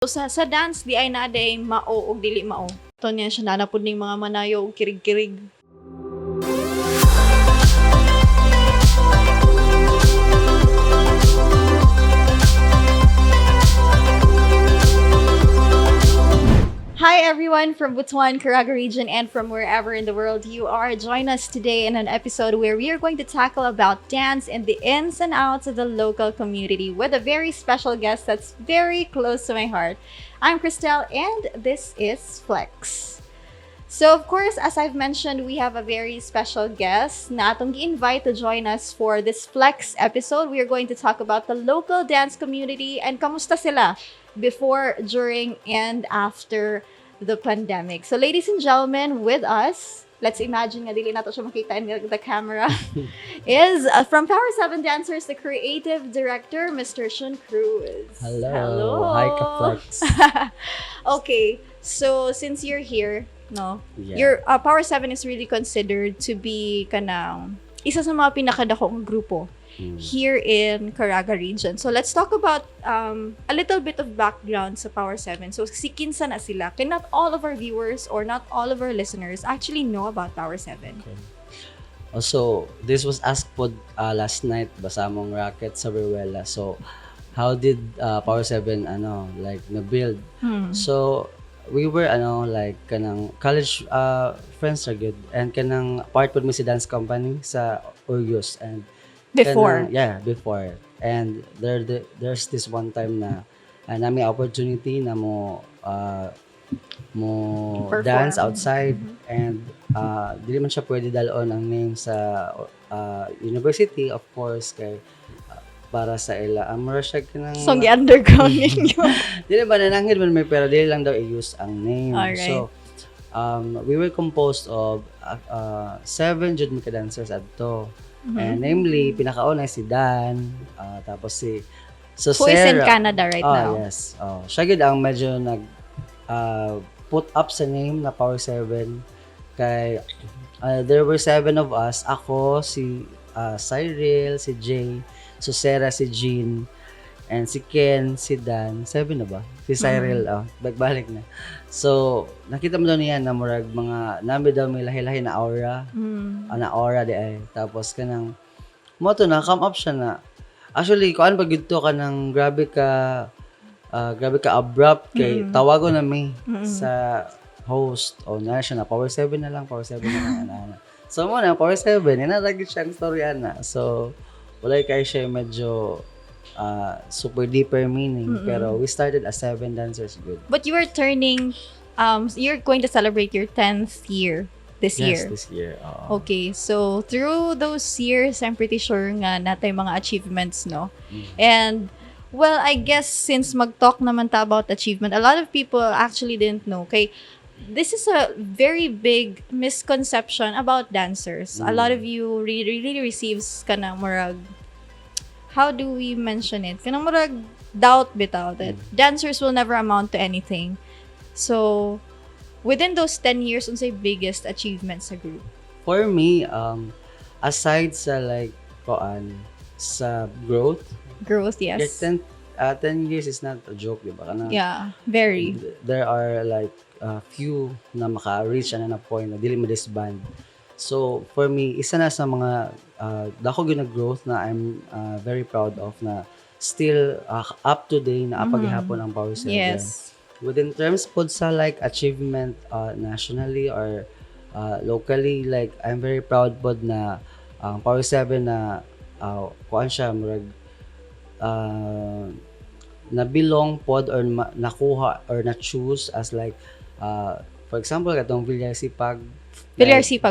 So, sa dance, di ay naday mao o dili mao. Ito niya siya nanapod ng mga manayo o kirig-kirig. Hi everyone from Butuan, Caraga region, and from wherever in the world you are. Join us today in an episode where we are going to tackle about dance and the ins and outs of the local community with a very special guest that's very close to my heart. I'm Christelle and this is Flex. So of course, as I've mentioned, we have a very special guest na atong gi-invite to join us for this Flex episode. We are going to talk about the local dance community and kamusta sila before, during, and after the pandemic. So ladies and gentlemen, with us, let's imagine nga dili nato siya makita in the camera, is from Power 7 Dancers, the creative director, Mr. Shun Cruz. Hello. Hi, Ka-Flex. Okay, so since you're here, no, Yeah. your Power 7 is really considered to be kanang isa sa mga pinakadakong grupo here in Caraga region. So let's talk about a little bit of background sa Power 7. So si kinsa na sila? Kaya not all of our viewers or not all of our listeners actually know about Power 7. Okay. Also, this was asked po last night basa mong racket sa Beruela. So, how did Power 7 na-build? So, we were like kanang college friends are good and kanang part pod mi si dance company sa Urgos and Before. before. And there's this one time na nami opportunity na mo Perform. dance outside and dili man siya pwede dalon ang name sa university, of course, kay para sa ila amora siya kanang So underground ninyo. dili ba nanangid man may pero dili lang daw i-use ang name. Alright. So we were composed of 7 jud mga dancers adto. And namely, pinakauna si Dan, tapos si Who is in Canada right now. Yes. Siya gid ang medyo nag put up sa name na Power 7 kay there were 7 of us, ako, si Cyril, si Jay, si Sarah, si Jean, and si Ken, si Dan. 7 na ba? Si Cyril, bagbalik na. So, nakita mo daw niya na murag mga nabi daw may lahi-lahi na aura. Na aura di ay. Tapos kanang mo to na come up siya na. Actually, kuan pag gito ka nang grabe ka abrupt kay tawago na mi sa host o na siya na Power 7 na lang, Power 7 na lang. So mo na Power 7 ina lagi siyang storya na. So wala kay siya medyo super deeper meaning pero we started as 7 dancers good. But you are turning, you're going to celebrate your 10th year this year. Yes, this year. Okay, so through those years, I'm pretty sure nga natay mga achievements, no? And, well, I guess since mag-talk naman ta about achievement, a lot of people actually didn't know. Okay, this is a very big misconception about dancers. A lot of you really receives kanang murag, how do we mention it? Kanang murag doubt bitaw that dancers will never amount to anything. So, within those 10 years, unsay biggest achievements sa group? For me, aside sa like sa growth, Yes. like 10 years is not a joke, di ba? Kana, Yeah, very. there are like few na maka-reach na point na dili ma-disband. So, for me, isa na sa mga dako gyud na growth na I'm very proud of na still up to date na paghihapon ang Power 7. Yes. Within terms po sa like achievement nationally or locally, like I'm very proud po na ang Power 7 na kuan siya murag na belong pod or nakuha or na choose as like for example katong Villarsipag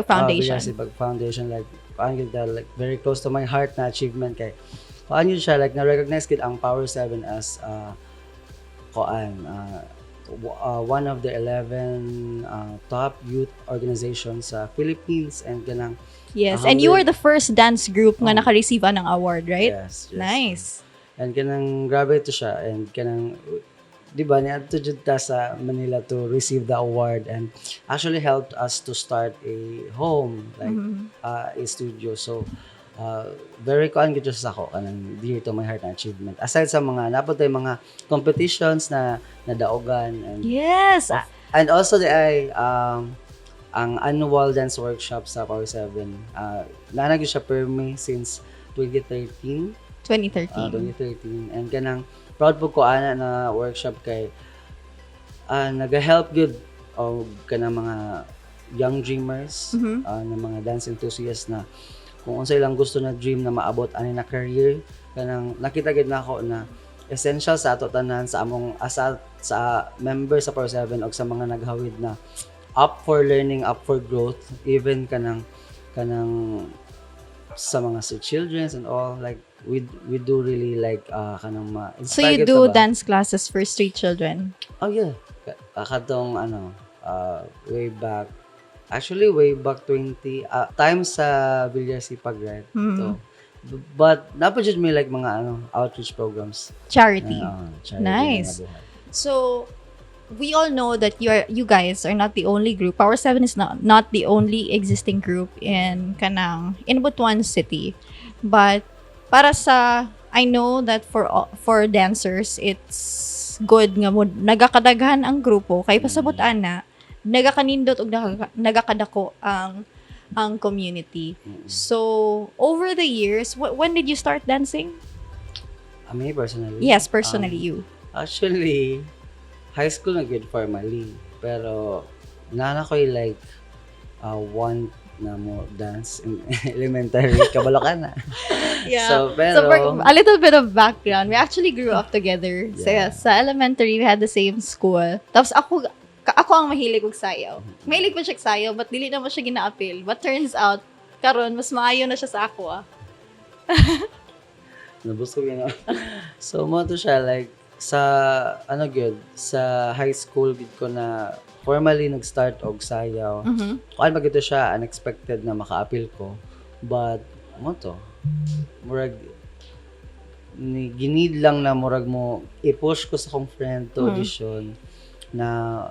Foundation. Villarsipag Foundation, like kuan gyud like very close to my heart na achievement kay kuan gyud siya like na recognize gid ang Power 7 as one of the 11 top youth organizations sa Philippines and ganang Yes, and you were the first dance group nga naka-receive ng award, right? yes. Nice. And kanang grabe to siya and kanang di ba niya to jud ta sa Manila to receive the award and actually helped us to start a home like a studio. So very kuan gid sa ako kanang dear to my heart na achievement. Aside sa mga napod tay mga competitions na nadaogan Yes. and also ang annual dance workshop sa Power 7. Nanag siya per me since 2013. 2013. And kanang proud po ko ana na workshop kay naga-help good og kanang mga young dreamers, na mga dance enthusiasts na kung unsa ilang gusto na dream na maabot ani na career, kanang nakita gid nako na essential sa ato tanan sa among sa member sa Power 7 og sa mga naghawid na up for learning, up for growth, even kanang sa mga childrens and all, like we do really like kanang So you do dance classes for street children? Oh yeah. Kadtong way back, actually way back 20 time sa Villar Sipag, right? So, but napajud me like mga outreach programs. Charity. Charity Nice. So we all know that you guys are not the only group. Power 7 is not the only existing group in Butuan City. But para sa, I know that for dancers, it's good nga mo nagakadaghan ang grupo kay pasabot ana nagakanindot og nagakadako ang community. So over the years, when did you start dancing? Me personally? Yes, personally you. Actually, high school na good formally. Pero, nana ko like, want na mo dance in elementary. Kabalo ka na. Yeah. So, pero, a little bit of background. We actually grew up together. Sa elementary, we had the same school. Tapos ako ang mahilig og sayaw. Mahilig pa siya og sayaw, but dili na mo siya gina-appeal. But turns out, karon mas maayo na siya sa ako. Nabusog yun. So, mo to siya like, sa sa high school gid ko na formally nag-start og sayaw. Kuan ba gito siya unexpected na maka-appeal ko, but mo to murag ni ginid lang na murag mo i-push ko sa akong friend to audition na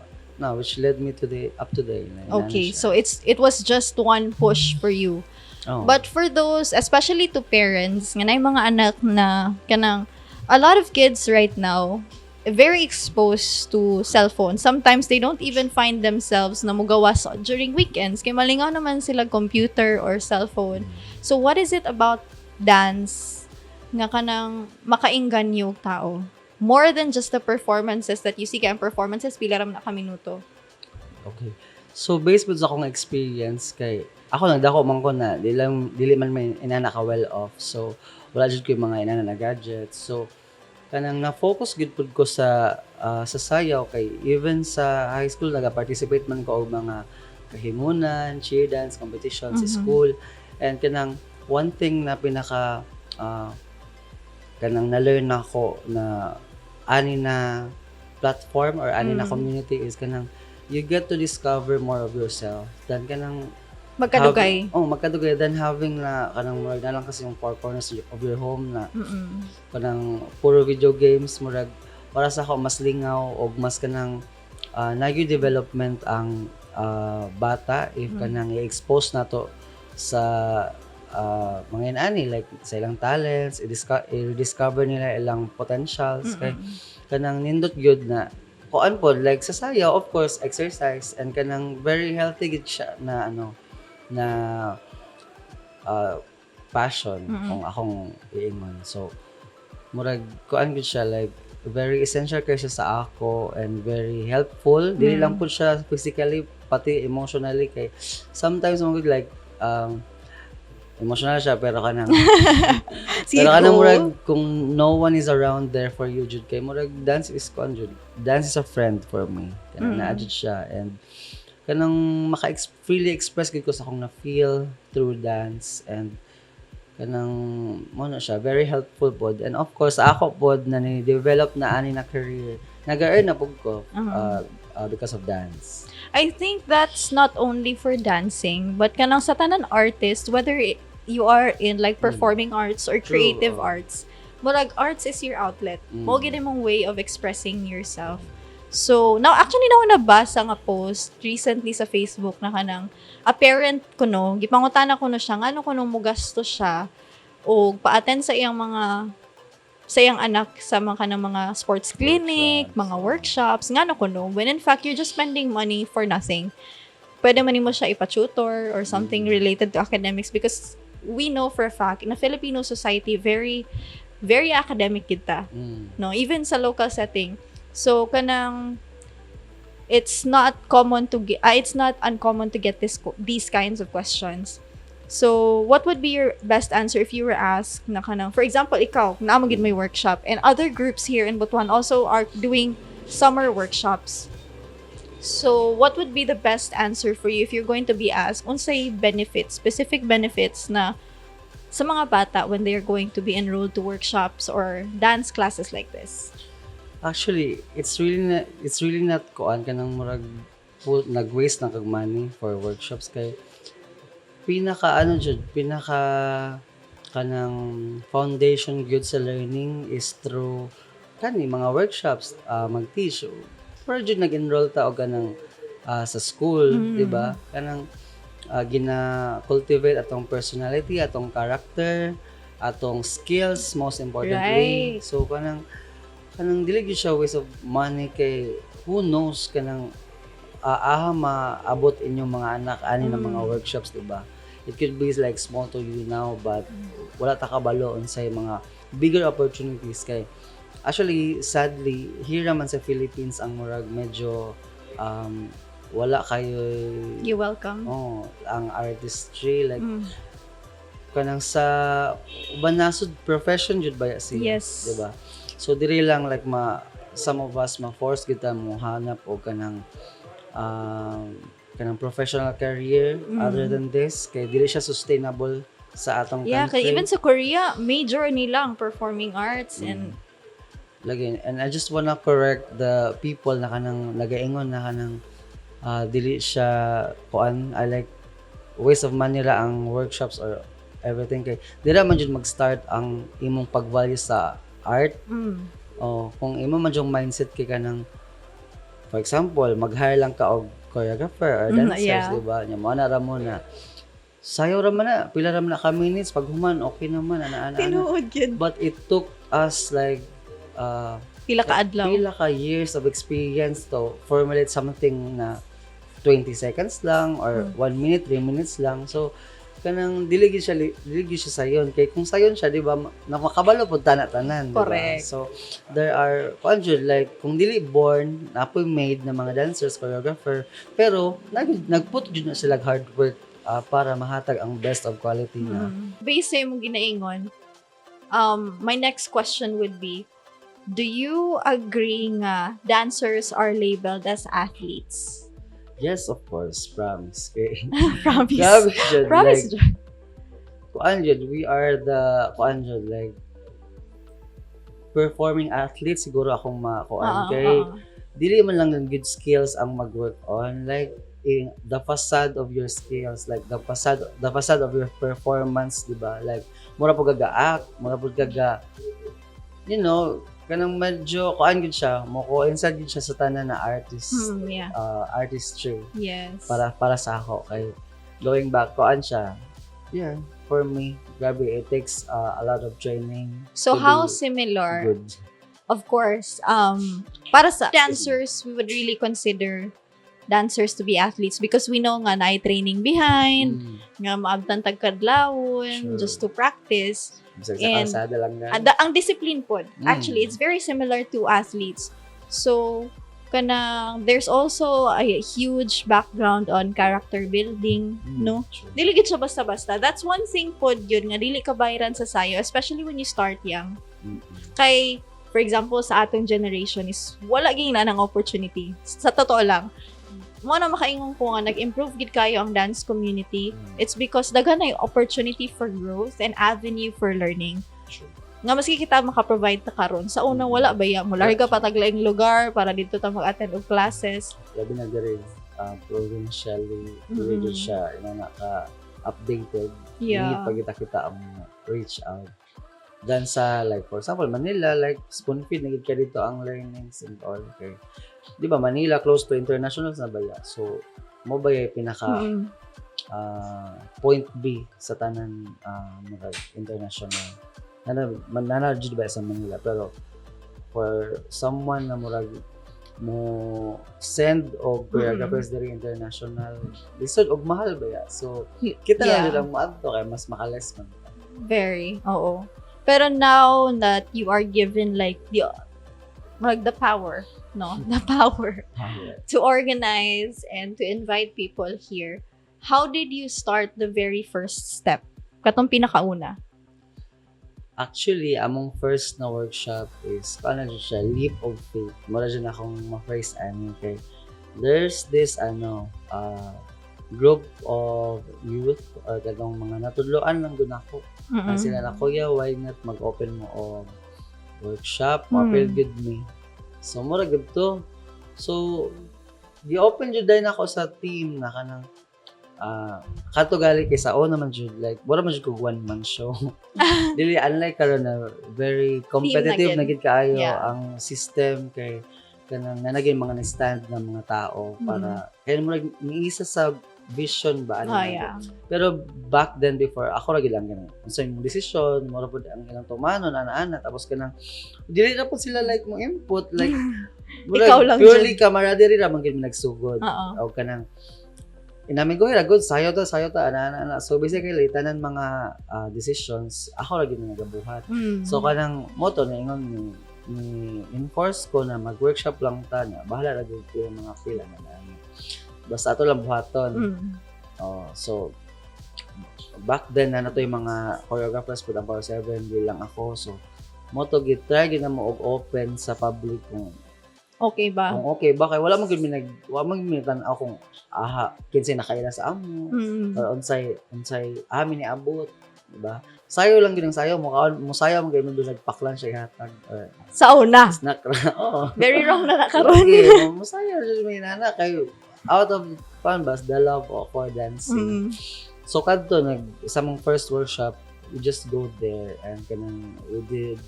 which led me to up to the okay, so it was just one push for you. But for those, especially to parents nga nay mga anak na kanang a lot of kids right now very exposed to cell phones. Sometimes they don't even find themselves na mugawas during weekends kay malingaw naman sila computer or cell phone. So what is it about dance nga kanang makaingganyo tao more than just the performances that you see? Kaya ang performances pila ra na ka minuto? Okay, so based sa akong experience kay ako nagdako man ko na dili man may inana ka well off, so wala jud ko yung mga inana na gadgets. So kanang na-focus gid pud ko sa sayaw kay even sa high school naga-participate man ko og mga kahimunan, cheer dance competitions sa school. And kanang one thing na pinaka kanang na-learn ako na ani na platform or ani na community is kanang you get to discover more of yourself than kanang magkadugay. Magkadugay than having na kanang murag na lang kasi yung four corners of your home na kanang puro video games, murag para sa ako mas lingaw o mas kanang nag-development ang bata if kanang i-expose na to sa mga inani like sa ilang talents, i-discover nila ilang potentials kay kanang nindot gyud na kuan pod like sa sayaw, of course exercise and kanang very healthy gid siya na na passion kung akong iingon. So murag kuan gid siya like very essential kay siya sa ako and very helpful. Dili lang pud siya physically pati emotionally kay sometimes mo like emotional siya pero kanang pero kanang murag kung no one is around there for you jud kay murag dance is a friend for me. Kanang naa jud siya and kanang freely express gid ko sa akong na-feel through dance and kanang mo na siya very helpful pod. And of course ako pod na ni-develop na ani na career nag-earn na pud ko because of dance. I think that's not only for dancing but kanang sa tanan artist, whether you are in like performing arts or creative arts, murag arts is your outlet. Mo gid imong way of expressing yourself. So, now, actually, nabasa nga post recently sa Facebook na kanang, a parent ko no, gipangutana ko no siya, nga ano ko nung mugasto siya o pa-attend sa iyang anak sa mga kanang mga sports clinic, mga workshops, nga na kuno. When in fact, you're just spending money for nothing. Pwede man mo siya ipa-tutor or something related to academics because we know for a fact, in a Filipino society, very, very academic kita. No? Even sa local setting. So, it's not uncommon to get these kinds of questions. So, what would be your best answer if you were asked na kanang, for example, ikaw, naamagid may workshop, and other groups here in Butuan also are doing summer workshops. So, what would be the best answer for you if you're going to be asked unsay benefits, specific benefits na sa mga bata when they're going to be enrolled to workshops or dance classes like this? Actually, it's really not kuan kanang murag nag-waste na kag money for workshops kay pinaka kanang foundation good sa learning is through mga workshops, mag-teach. Pero jud nag-enroll ta og kanang sa school, di ba? Kanang gina-cultivate atong personality, atong character, atong skills most importantly. Right. So kanang dili gyud siya waste of money kay who knows kanang maabot inyong mga anak ani ng mga workshops, di ba? It could be like small to you now but wala ta kabalo unsay mga bigger opportunities kay actually sadly here naman sa Philippines ang murag medyo wala kayo You're welcome. ang artistry like kanang sa uban nasud profession jud ba siya, Yes. di ba? So diri lang like some of us ma-force kita mo hanap og kanang professional career other than this kay dili siya sustainable sa atong Yeah, country. kay even sa Korea, major nilang performing arts and lagi. And I just wanna correct the people na kanang nagaingon na kanang dili siya kuan I like waste of money ra ang workshops or everything kay dira man jud mag-start ang imong pag-value sa art. Kung imo man yung mindset kay kanang for example, mag-hire lang ka og choreographer or dancers, di ba? Nya mo na ra mo na sayo ra man na, pila ra man na ka minutes pag human okay naman ana. tinuod yun. But it took us like Pila ka adlaw. pila ka years of experience to formulate something na 20 seconds lang or 1 minute, 3 minutes lang. So kanang dili gyud siya sayon kay kung sayon siya di ba nakakabalo pud tanan-tanan, di ba? Correct. So there are like kung dili born napoy made na mga dancers, choreographer pero nagput jud na sila hard work para mahatag ang best of quality na. Based sa imong ginaingon, my next question would be, do you agree nga dancers are labeled as athletes? Yes, of course, promise. Okay. Promise. Like, Promise, John. kuan jud, we are the kuan jud like performing athletes siguro akong makuan kay dili man lang ng good skills ang mag-work on like the facade of your skills, like the facade of your performance, di ba? Like mura po gaga-act, mura po gaga kanang medyo kuan gud siya mo ko inside gud siya sa tanan na artistry. Yes. Para sa ako kay going back kuan siya. Yeah, for me, grabe it takes a lot of training. So to how be similar? good. Of course, para sa dancers, we would really consider dancers to be athletes because we know nga na training behind, nga maabtan tagkadlawon, Sure. just to practice. Sa And kalsada lang na. Ang discipline po, actually, it's very similar to athletes. So, there's also a huge background on character building, no? Sure. Dili gid siya basta-basta. That's one thing po yun nga dili ka bayran sa sayo, especially when you start young. Kay, for example, sa atong generation is wala gyud na ng opportunity. Sa totoo lang, mo na makaingon ko nga nag-improve gid kayo ang dance community. It's because daghan na yung opportunity for growth and avenue for learning. Sure. Nga maski kita maka-provide ta karon sa una wala ba ya mo larga pa taglaing lugar para dito ta mag-attend og classes. Labi na diri provincially radio siya naka-updated. Yeah. Hindi pa kita ang reach out. Dan sa like for example Manila like spoon feed nagid ka dito ang learnings and all okay. Di ba Manila close to international na ba ya? So mo ba yung pinaka point B sa tanan murag international. Nana jud ba sa Manila, pero for someone na murag mo send og choreographers diri international, lisod og mahal ba ya? So kita Yeah. na jud ang maadto kay mas makales man. Very. Oo. Pero now that you are given like the power, no? The power to organize and to invite people here. How did you start the very first step? Katong pinakauna. Actually, among first na workshop is paano siya, leap of faith. Mura dyan akong ma-first kay there's this group of youth or kanong mga natudloan lang doon ako. Sila na, kuya, why not mag-open mo o workshop? Appeal good me. So, mura good to. So, gi-open jud din ako sa team na kanang kato gali kay sao naman jud, like wala man jud ko one man show. Dili unlike karon na very competitive na gid kaayo ang system kay kanang nanagin mga stand ng mga tao para kay mo niisa sa vision ba ano. Pero back then before ako ra gid lang ganun. Unsa yung decision, mo ra pud ang ilang tumanon ana-ana tapos kanang dili ra pud sila like mo input like ikaw lang purely camaraderie ra man gid nagsugod. O kanang inamin ko good sayo ta ana. So basically tanan mga decisions ako ra gid nagabuhat. So kanang moto na ingon ni enforce ko na mag-workshop lang ta na bahala ra gid yung mga pila na basta ato lang buhaton. So back then na nato yung mga choreographers pud ang Power 7 lang ako. So moto gid try gid na mo og open sa public kung okay ba? Kung okay ba kay wala man gid tan-aw kung kinsay nakaila sa amo or unsay amin ni abot, di ba? Sayo lang gid ang sayo mo sayo man gid mo bilag paklan siya ihatag sa una. Snack ra. Very wrong na karon. Okay, mo sayo jud may nana kay out of fun bas the love for dancing. So kadto sa mong first workshop, we just go there and kanang we did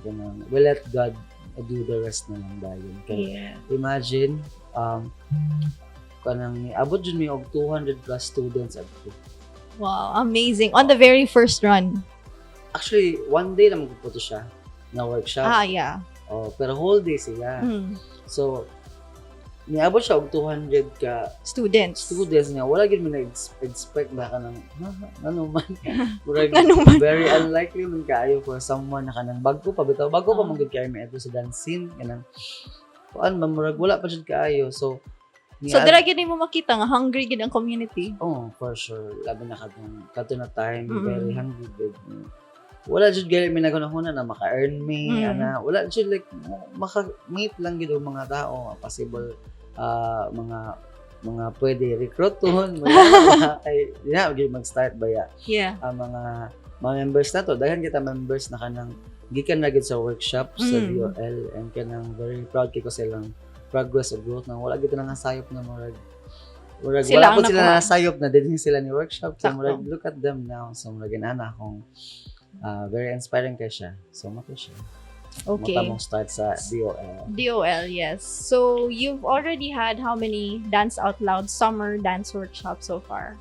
kanang we let God do the rest na lang dayon. Kaya imagine kanang abot jud mi og 200 plus students adto. Wow, amazing. On the very first run. Actually, one day lang magpupunta siya na workshop. Yeah. Pero whole day sila. So niabot siya og 200 ka students niya. Wala gid mi na-expect na kanang ano man. Very unlikely man kaayo for someone na kanang bago pa man gid kaayo mi adto sa dance scene kanang murag wala pa jud kaayo. So dira gid mo makita nga hungry gid ang community. For sure. Labi na kadto na time very hungry gid. Wala jud gali mi nagunahuna na maka-earn me ana. Wala jud like maka-meet lang gid og mga tao possible mga pwede recruiton mo kay gid mag-start ba ya. Ang mga members na to daghan kita members na kanang gikan na gid sa workshop sa DOL and kanang very proud kay ko silang progress o growth nang wala gid na nga sayop na murag wala po sila nasayop na din sila ni workshop. So murag look at them now. So murag inana akong very inspiring kay siya. So mako siya. Okay. Matamong start sa DOL. DOL, yes. So you've already had how many Dance Out Loud summer dance workshops so far?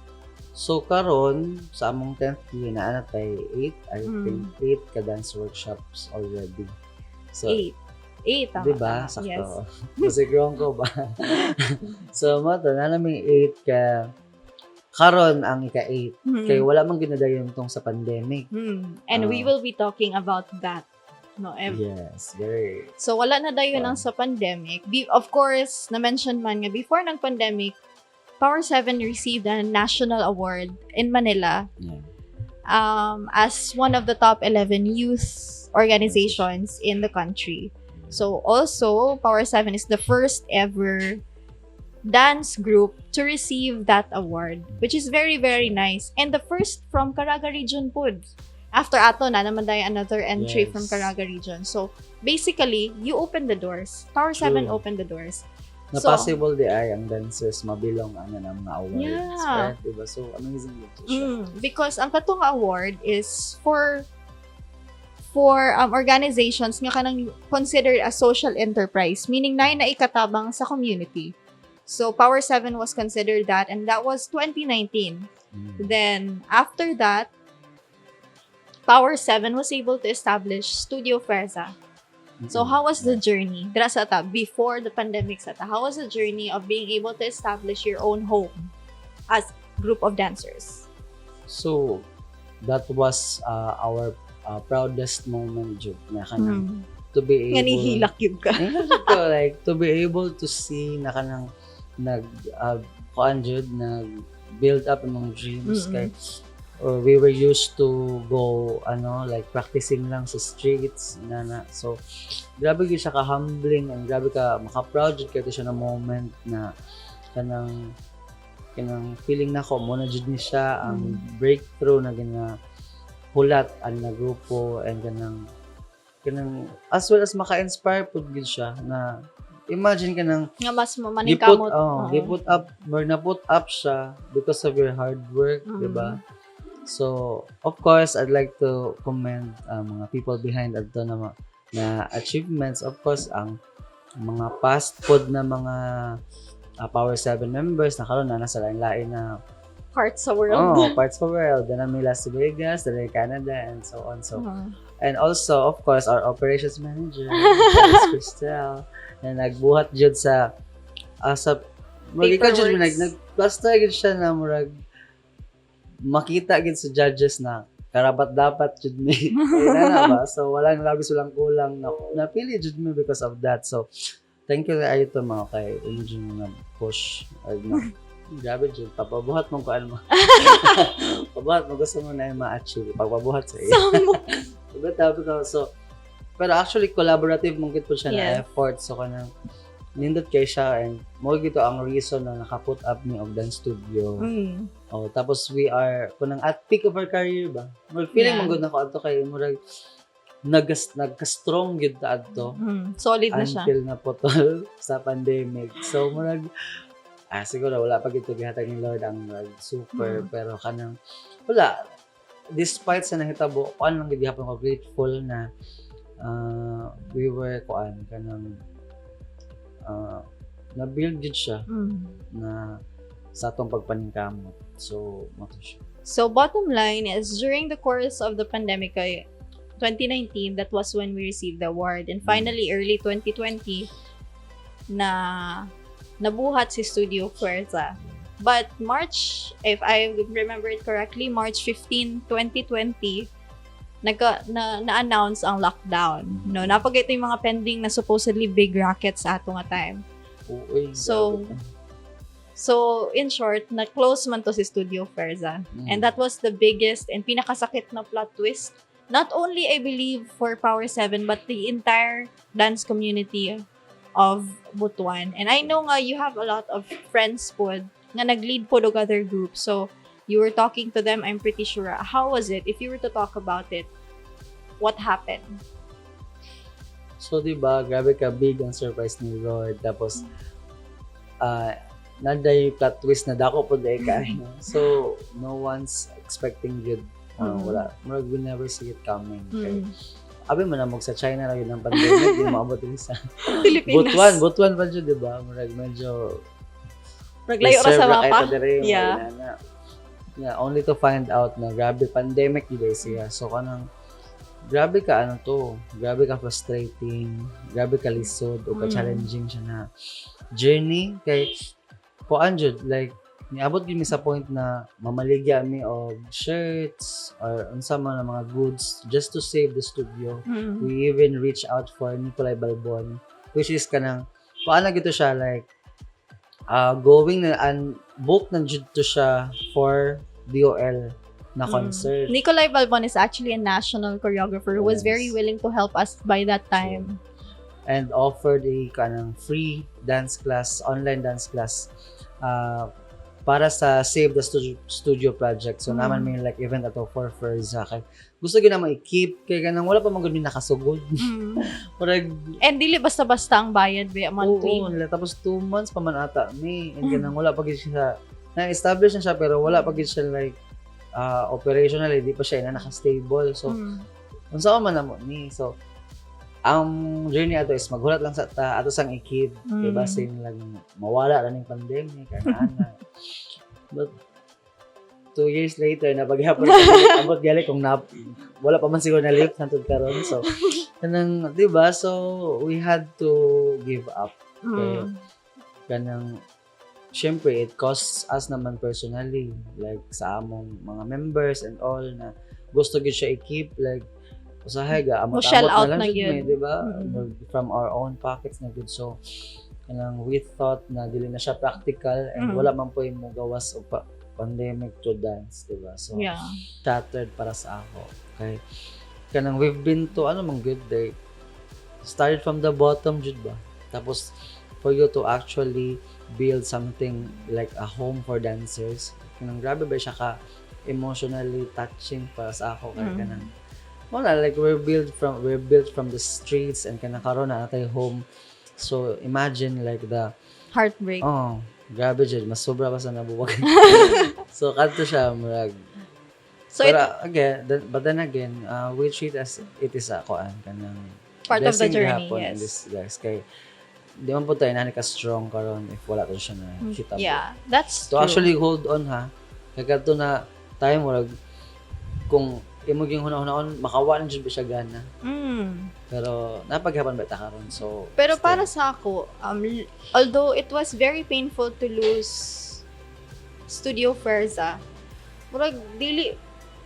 So karon sa among 10th year na tay 8 I think 8 ka dance workshops already. So 8 diba? Sakto. Yes. Kasi grown ko ba? So mo to na naming 8 ka karon ang ika-8 kay wala man ginadayon tong sa pandemic. And we will be talking about that. No, yes, very. So wala na dayon ang sa pandemic. Of course, na-mention man nga before ng pandemic, Power 7 received a national award in Manila as one of the top 11 youth organizations in the country. So also, Power 7 is the first ever dance group to receive that award, which is very, very nice. And the first from Caraga region po. After ato na naman tayo another entry from Caraga region. So, basically, you open the doors. Power 7 opened the doors. Na possible di ay ang dancers mabilong ang mga awards. Right? Diba? So, amazing ito siya. Because ang katong award is for organizations nga kanang considered a social enterprise, meaning na ikatabang sa community. So Power 7 was considered that, and that was 2019. Then after that, Power 7 was able to establish Studio Freza. So how was the journey? Dira sa ta, before the pandemic sa ta, how was the journey of being able to establish your own home as group of dancers? So that was our proudest moment, Jud, na kanang to be Nga able nihilak yun ka. like to be able to see na kanang Jud, nag build up ng dreams kay or we were used to go like practicing lang sa streets so grabe gyud siya ka humbling and grabe ka maka-proud jud kay siya na moment na kanang feeling nako mo na jud ni siya ang breakthrough na hulat ang na grupo and kanang as well as maka-inspire pud gyud siya na imagine kanang nga mas mamaning kamot. Na-put up siya because of your hard work, diba? So, of course, I'd like to commend mga people behind ato na achievements. Of course, ang mga past pod na mga Power 7 members na karon na nasa lain-lain na Parts sa world. Parts of the world. Then may Las Vegas, then may Canada, and so on. So, and also, of course, our operations manager, Crystal, na nagbuhat jud sa nagplasta gid siya na murag makita gid sa judges na karapat dapat jud mi na ba, so walang labis walang kulang na pili jud mi because of that. So thank you kay ito mga kay Eugene na push grabe jud papabuhat mo kuan mo pabuhat mo gusto mo na ma-achieve pagpabuhat sa iyo so pero actually collaborative mong gid po siya na effort so kanang nindot kay siya and mo gito ang reason na naka-put up ni og dance studio. Tapos we are kunang at peak of our career ba. Mo feeling man gud nako adto kay murag nagka-strong gid ta adto. Solid na siya. Until na putol sa pandemic. So murag siguro wala pa gid gihatag ni Lord ang super pero kanang wala despite sa nahitabo kuan lang gid hapon ko grateful na we were kanang na-build gid siya na sa atong pagpaningkamot. So, mato siya. So, bottom line is, during the course of the pandemic, 2019, that was when we received the award. And finally, early 2020, na nabuhat si Studio Fuerza. But March, if I remember it correctly, March 15, 2020, na-announce ang lockdown. No, napagay ito yung mga pending na supposedly big rackets sa ato nga time. So in short, na-close man to si Studio Fuerza. And that was the biggest and pinakasakit na plot twist. Not only, I believe, for Power 7, but the entire dance community of Butuan. And I know nga you have a lot of friends po nga nag-lead po og other groups. So, you were talking to them, I'm pretty sure. How was it? If you were to talk about it, what happened? So, diba, grabe ka big ang surprise ni Lord. Tapos, nanday plot twist na dako po dahil ka. So, no one's expecting good. Wala. We never see it coming. Okay? Abi mo na sa China na yun ang pandemic, di maabot din sa Pilipinas. Butuan pa dyan, diba? Medyo naglayo ra sa mapa. Yeah, only to find out na grabe pandemic di ba siya. So kanang grabe ka grabe ka frustrating, grabe ka lisod o ka challenging siya na journey kay kuan jud like niabot gyud mi sa point na mamaligya mi og shirts or unsa man mga goods just to save the studio. We even reach out for Nicolay Balbon which is kanang kuan na gito siya like going na and book na jud to siya for DOL na concert. Nicolay Balbon is actually a national choreographer who was very willing to help us by that time. And offered a kanang free dance class, online dance class para sa Save the Studio project. So naman may like event ato for Fuerza kay gusto gyud na ma-keep kay kanang wala pa man gud nakasugod. And dili basta-basta ang bayad ba monthly. Tapos 2 months pa man ata and kanang wala pa gid siya na-establish na siya pero wala pa gid siya like operational, di pa siya naka-stable. So unsa man namo ni so ang journey ato is maghulat lang sa ta ato sang ikip kay basin lang mawala ra ning pandemic kana. But 2 years later na paghapon abot gali kung wala pa man siguro na lift hangtod karon. So kanang di ba, so we had to give up. Kay kanang syempre it costs us naman personally, like sa among mga members and all na gusto gyud siya i-keep, like usahay ga amot shell out na lang na jud yun. di ba, from our own pockets na good. So kanang we thought na dili na siya practical and wala man po mo gawas og pandemic to dance, di ba? So shattered para sa ako. Okay, kanang we've been to mang good day, started from the bottom jud ba, tapos for you to actually build something like a home for dancers, kanang grabe ba siya ka emotionally touching para sa ako. Kaya kanang wala, like we're built from the streets and kanang karon na natay home. So imagine like the heartbreak. Grabe jud, mas sobra pa sa nabuwag. So kadto siya murag. So pero but then again, we treat as it is a kanang part of the journey, hapon in this, guys. Kay di man po tayo na strong karon if wala to siya na kita. Yeah, that's so true. Actually hold on ha. Kay kadto na tayo murag kung imo ging hunahon makawalan jud siya gana. Pero napaghapon ba ta karon. So pero still, para sa ako, although it was very painful to lose Studio Ferza, murag dili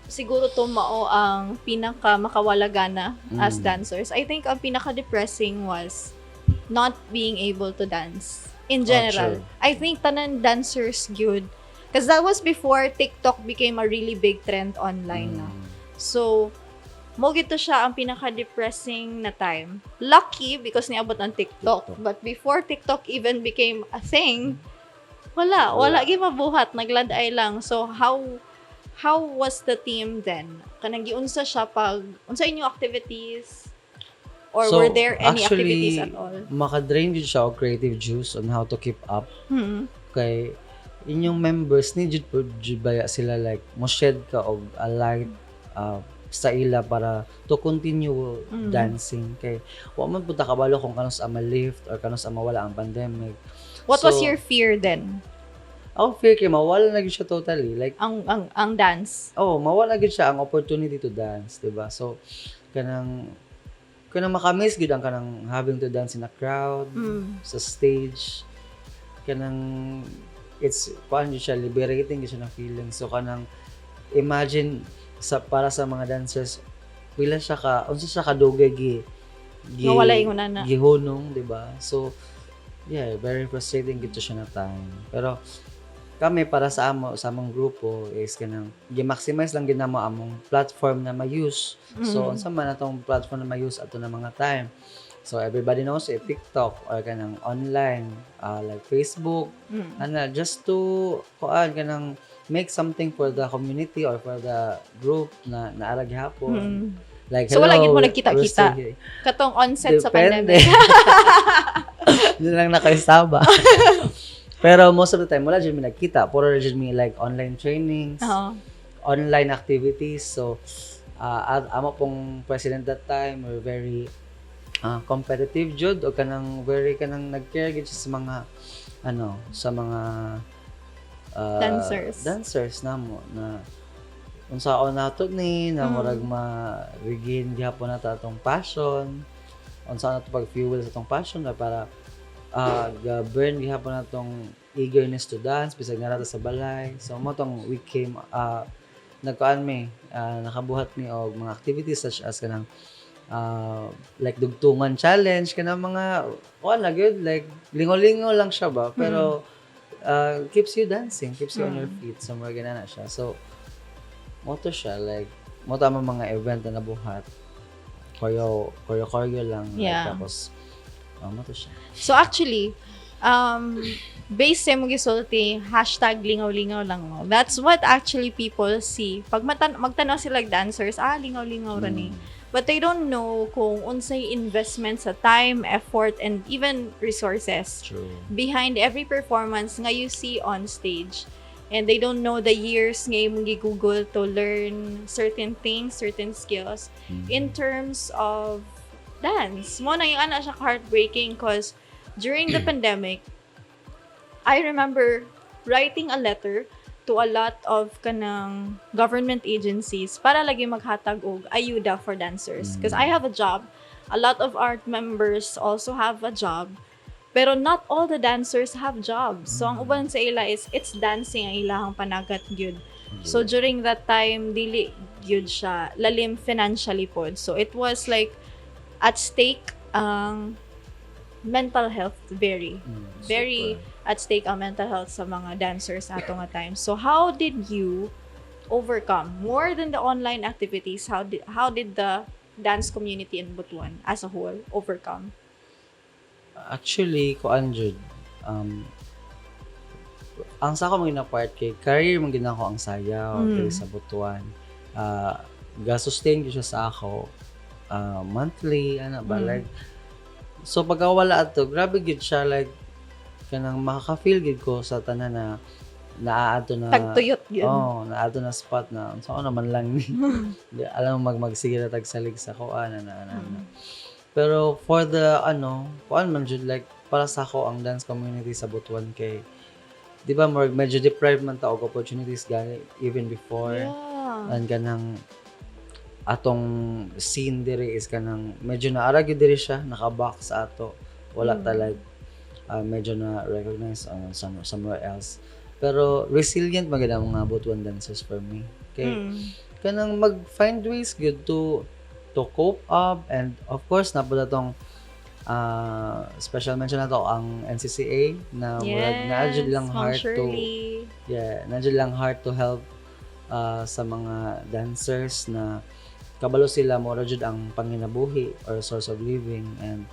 siguro to mao ang pinaka makawala gana as dancers. I think ang pinaka depressing was not being able to dance in general. I think tanan dancers good, because that was before TikTok became a really big trend online na. So mo gito siya ang pinaka-depressing na time. Lucky because niabot ang TikTok. But before TikTok even became a thing, wala gyud mabuhat, nagladay lang. So how was the team then? Kanang giunsa siya pag unsa inyong activities? Or so, were there any activities at all? Maka-drain jud siya og creative juice on how to keep up. Kay inyong members ni jud baya sila like mo shed ka og a light sa ila para to continue dancing. Kay wa man pud ta kabalo kung kanos sa ma-lift or kanos sa mawala ang pandemic. What was your fear then? Ang fear kay mawala na gyud siya totally, like ang dance. Mawala gyud siya ang opportunity to dance, diba? So kanang makamiss gud ang kanang having to dance in a crowd, sa stage. Kanang it's paano siya liberating siya na feeling. So kanang imagine para sa mga dancers pila siya unsa siya kadugay wala ingon na gihunong, di ba? So yeah, very frustrating gito siya na time. Pero kami para sa among grupo is kanang gi-maximize lang gid namo among platform na ma-use. So unsa man atong platform na ma-use ato na mga time. So everybody knows TikTok or kanang online like Facebook, just to kanang make something for the community or for the group na naara gihapon. Like so wala gid mo nagkita-kita katong onset sa pandemic. Hindi lang nakaisaba. Pero most of the time wala jud mi nagkita, puro jud mi like online trainings, online activities. So amo pong president that time, we're very competitive jud o kanang very kanang nag-care gid sa mga sa mga dancers namo na unsaon nato ni na murag ma-regain gihapon nato atong passion, unsa nato pag-fuel sa atong passion na para ga-burn gihapon natong eagerness to dance bisag nga sa balay. So mo tong we came nakabuhat mi og mga activities such as kanang like dugtungan challenge kanang mga wala good, like lingo-lingo lang siya ba pero keeps you dancing, keeps you on your feet. So mga ganana siya. So mo to siya like mo tama mga event na nabuhat choreo lang like, tapos mo to siya. So actually based sa mong gisulti #lingaw-lingaw lang mo, that's what actually people see pag magtanaw sila dancers, lingaw-lingaw ra ni. But they don't know kung unsay investment sa time, effort, and even resources behind every performance nga you see on stage. And they don't know the years nga imong gi-google to learn certain things, certain skills in terms of dance. Mo na yung ana siya heartbreaking cause during the pandemic, I remember writing a letter to a lot of kanang government agencies para lagi maghatag og ayuda for dancers. Because I have a job. A lot of art members also have a job. Pero not all the dancers have jobs. So ang uban sa ila is it's dancing ang ilahang panagat gyud. So during that time dili gyud siya lalim financially pod. So it was like at stake ang mental health very at stake ang mental health sa mga dancers ato nga time. So how did you overcome more than the online activities? How did the dance community in Butuan as a whole overcome? Actually, kuan jud, ang sa ako mga part kay career man ginako ang sayaw diri sa Butuan. Ga-sustain gyud siya sa ako monthly ana ba like so pagka wala ato grabe gid siya like kanang makaka-feel gid ko sa tanan na naaato na Tagtuyot yun. naato na spot na so ako naman lang ni Di, alam mo magsige na tagsalig sa kuan na. Pero for the kuan man jud like para sa ako ang dance community sa Butuan kay di ba medyo deprived man ta og opportunities gani even before and kanang atong scene diri is kanang medyo naara gyud diri siya naka-box sa ato wala talag medyo na recognize somewhere else pero resilient magud ang mga Butuan dancers for me kay kanang mag-find ways good to cope up and of course napud atong special mention nato ang NCCA na naadjud lang heart to naadjud lang heart to help sa mga dancers na kabalo sila mo jud ang panginabuhi or source of living and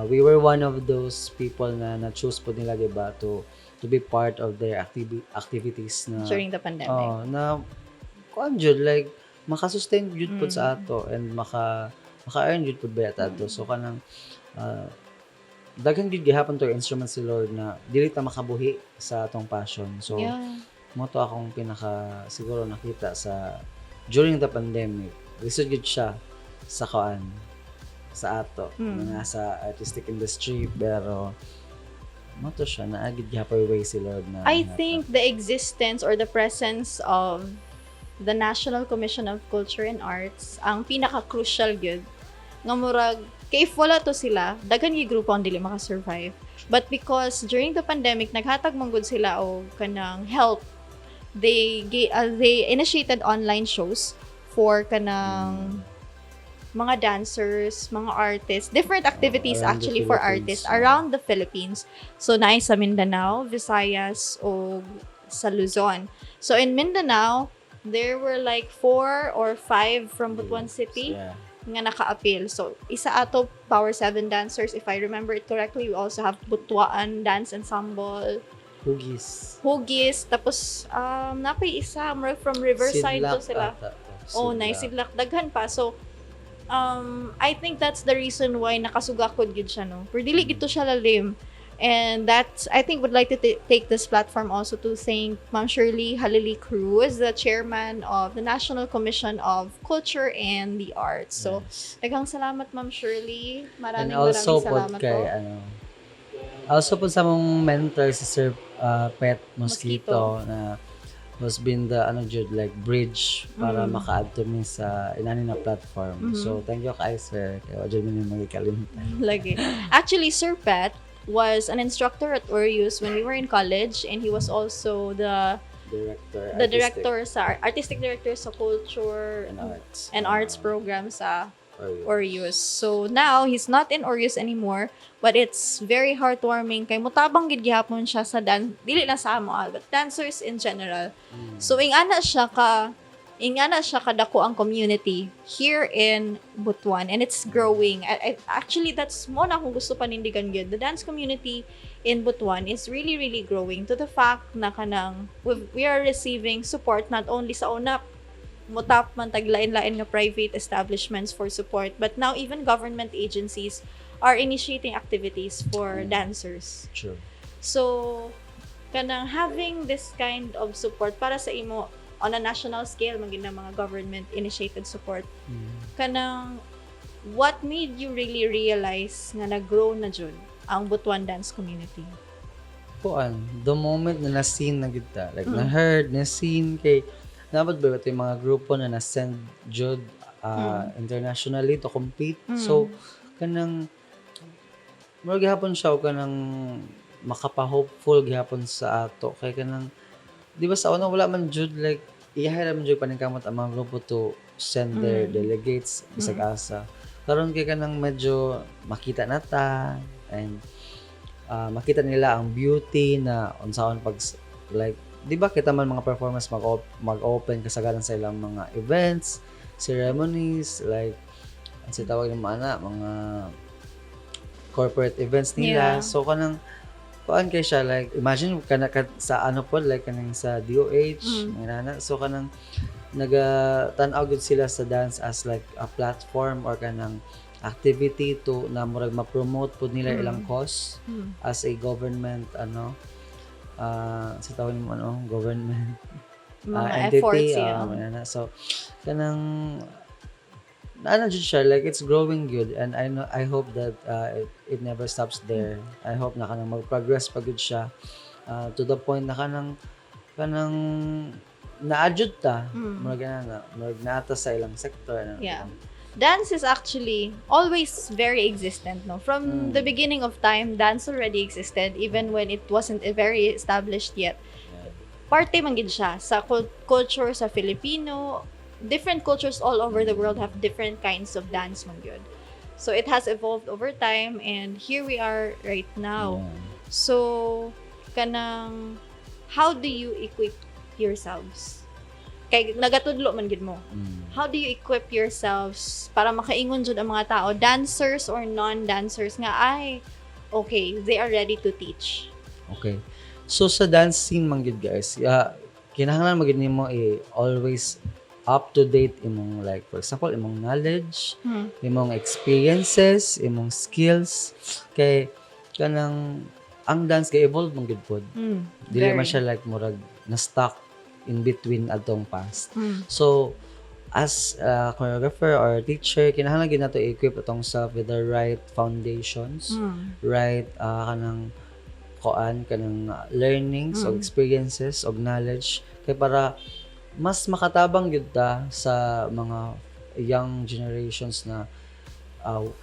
we were one of those people na choose po nila diba to be part of their activities na during the pandemic. Na kuan jud like maka-sustain jud pud sa ato and maka-earn jud pud ba ato so kanang daghan gid gihapon to instrument si Lord na dili ta makabuhi sa atong passion so mo to akong pinaka siguro nakita sa during the pandemic lisod gid siya sa kuan sa ato nga sa artistic industry pero mo to siya naagid gihapon way si Lord na I think the existence or the presence of the National Commission of Culture and Arts ang pinaka-crucial gyud nga murag kay if wala to sila daghan gyud grupo ang dili maka-survive but because during the pandemic naghatag man gud sila og kanang help they initiated online shows for kanang mga dancers, mga artists, different activities actually for artists around the Philippines. So naay sa Mindanao, Visayas o sa Luzon. So in Mindanao there were like 4 or 5 from Butuan City nga naka-appeal. So, isa ato Power 7 dancers. If I remember it correctly, we also have Butuan Dance Ensemble. Hugis. Tapos, napay isa from Riverside to sila. Nice. Sidlak. Daghan pa. So, I think that's the reason why nakasugakod yun siya, no? Pero dili gito siya lalim. And that's, I think, would like to take this platform also to thank Ma'am Shirley Halili Cruz, the chairman of the National Commission of Culture and the Arts. So, daghang salamat, Ma'am Shirley. Maraming salamat po. Also po sa mong mentor, si Sir Pet Mosquito, na was been the like bridge para maka-add to me sa inani na platform. So, thank you kay Sir. Kaya wajan mo yung magkakalimutan. Lagi. Actually, Sir Pet was an instructor at Orius when we were in college and he was also the artistic director sa culture and arts program sa Orius. So now he's not in Orius anymore but it's very heartwarming kay mutabang gid gihapon siya sa dili lang sa amo but dancers in general. So ingana siya kadako ang community here in Butuan and it's growing. Actually, that's mo na kung gusto panindigan gyud. The dance community in Butuan is really, really growing to the fact na kanang we are receiving support not only sa UNAP, mutap man taglain-lain nga private establishments for support, but now even government agencies are initiating activities for dancers. Sure. So, kanang having this kind of support para sa imo on a national scale maging mga government initiated support kanang what made you really realize nga nag-grow na jud ang Butuan dance community? Kuan, the moment na na-seen na kita, like na-heard, na-seen, kay dapat ba ito yung mga grupo na na-send jud internationally to compete. So, kanang, mura gihapon siya o kanang makapa-hopeful gihapon sa ato. Kay kanang, di ba sa una wala man jud, like, iyahiram jud paningkamot ang mga grupo to send their delegates bisag asa. Karon kay kanang medyo makita na ta, and makita nila ang beauty na unsaon pag like di ba kita man mga performance mag-open kasagaran sa ilang mga events, ceremonies, like ang tawag ng mga corporate events nila. Yeah. So kanang kuan kay siya, like imagine sa ano po, like kanang sa DOH mga so kanang naga-tan-aw gud sila sa dance as like a platform or kanang activity to na murag ma-promote pud nila ilang cause as a government sa tawag mo government Mga entity efforts yan. so kanang jud siya, like it's growing good, and I hope that it never stops there. I hope na kanang mag-progress pa gud siya to the point na kanang na-adjud ta murag naata sa ilang sector Yeah. Dance is actually always very existent, no? From the beginning of time, dance already existed, even when it wasn't very established yet. Parte man gid siya sa culture sa Filipino. Different cultures all over the world have different kinds of dance man gyud. So it has evolved over time, and here we are right now. So kanang, how do you equip yourselves? Kay nagatudlo man gid mo. How do you equip yourselves para makaingon jud ang mga tao, dancers or non-dancers nga ay okay, they are ready to teach? Okay. So sa dance scene man gid guys, kinahanglan magid nimo always up to date imong, like for example imong knowledge, imong experiences, imong skills, kay kanang ang dance kay evolve man gid pod. Dili man siya like murag na stuck in between atong past. So as a choreographer or teacher, kinahanglan gyud nato i-equip atong self with the right foundations, right kanang learnings o experiences o knowledge, kay para mas makatabang gyud ta sa mga young generations na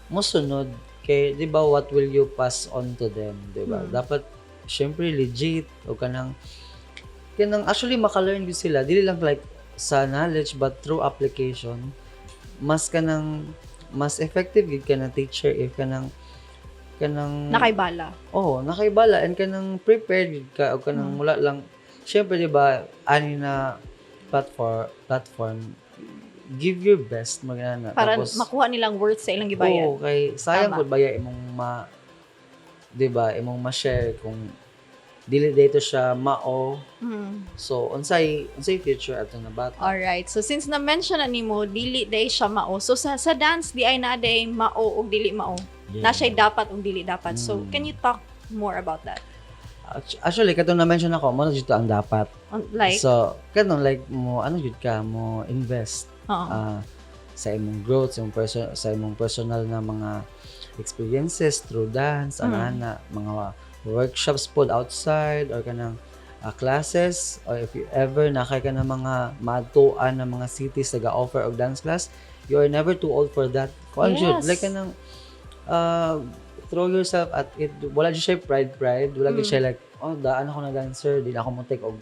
mosunod. Kay di ba what will you pass on to them, di ba? Dapat syempre legit o kanang actually maka-learn gyud sila, dili lang like sa knowledge but through application. Mas effective gid ka na teacher if kanang Nakaibala. nakaibala and kanang prepared gid ka o kanang mula lang. Syempre di ba ani na platform, give your best magana Para tapos makuha nilang worth sa ilang gibayad. kay sayang Tama. pud baya imong di ba imong ma-share kung dili dito siya mao. So unsay future ato na bata. Alright. So since na-mention na nimo dili day siya mao. So sa dance di ay na day mao ug dili mao. Na siya dapat ug dili dapat. So can you talk more about that? Actually katong na-mention ako mo na dito ang dapat. Like So kanang like mo jud ka mo invest sa imong growth, sa imong personal na mga experiences through dance, ana mga workshops pod outside or kanang classes, or if you ever nakay ka na mga maadtuan na mga cities na ga-offer og dance class, you are never too old for that. Kuan jud, like kanang throw yourself at it. Wala jud siya pride, wala jud siya like daan ako na dancer, di na ako mo take og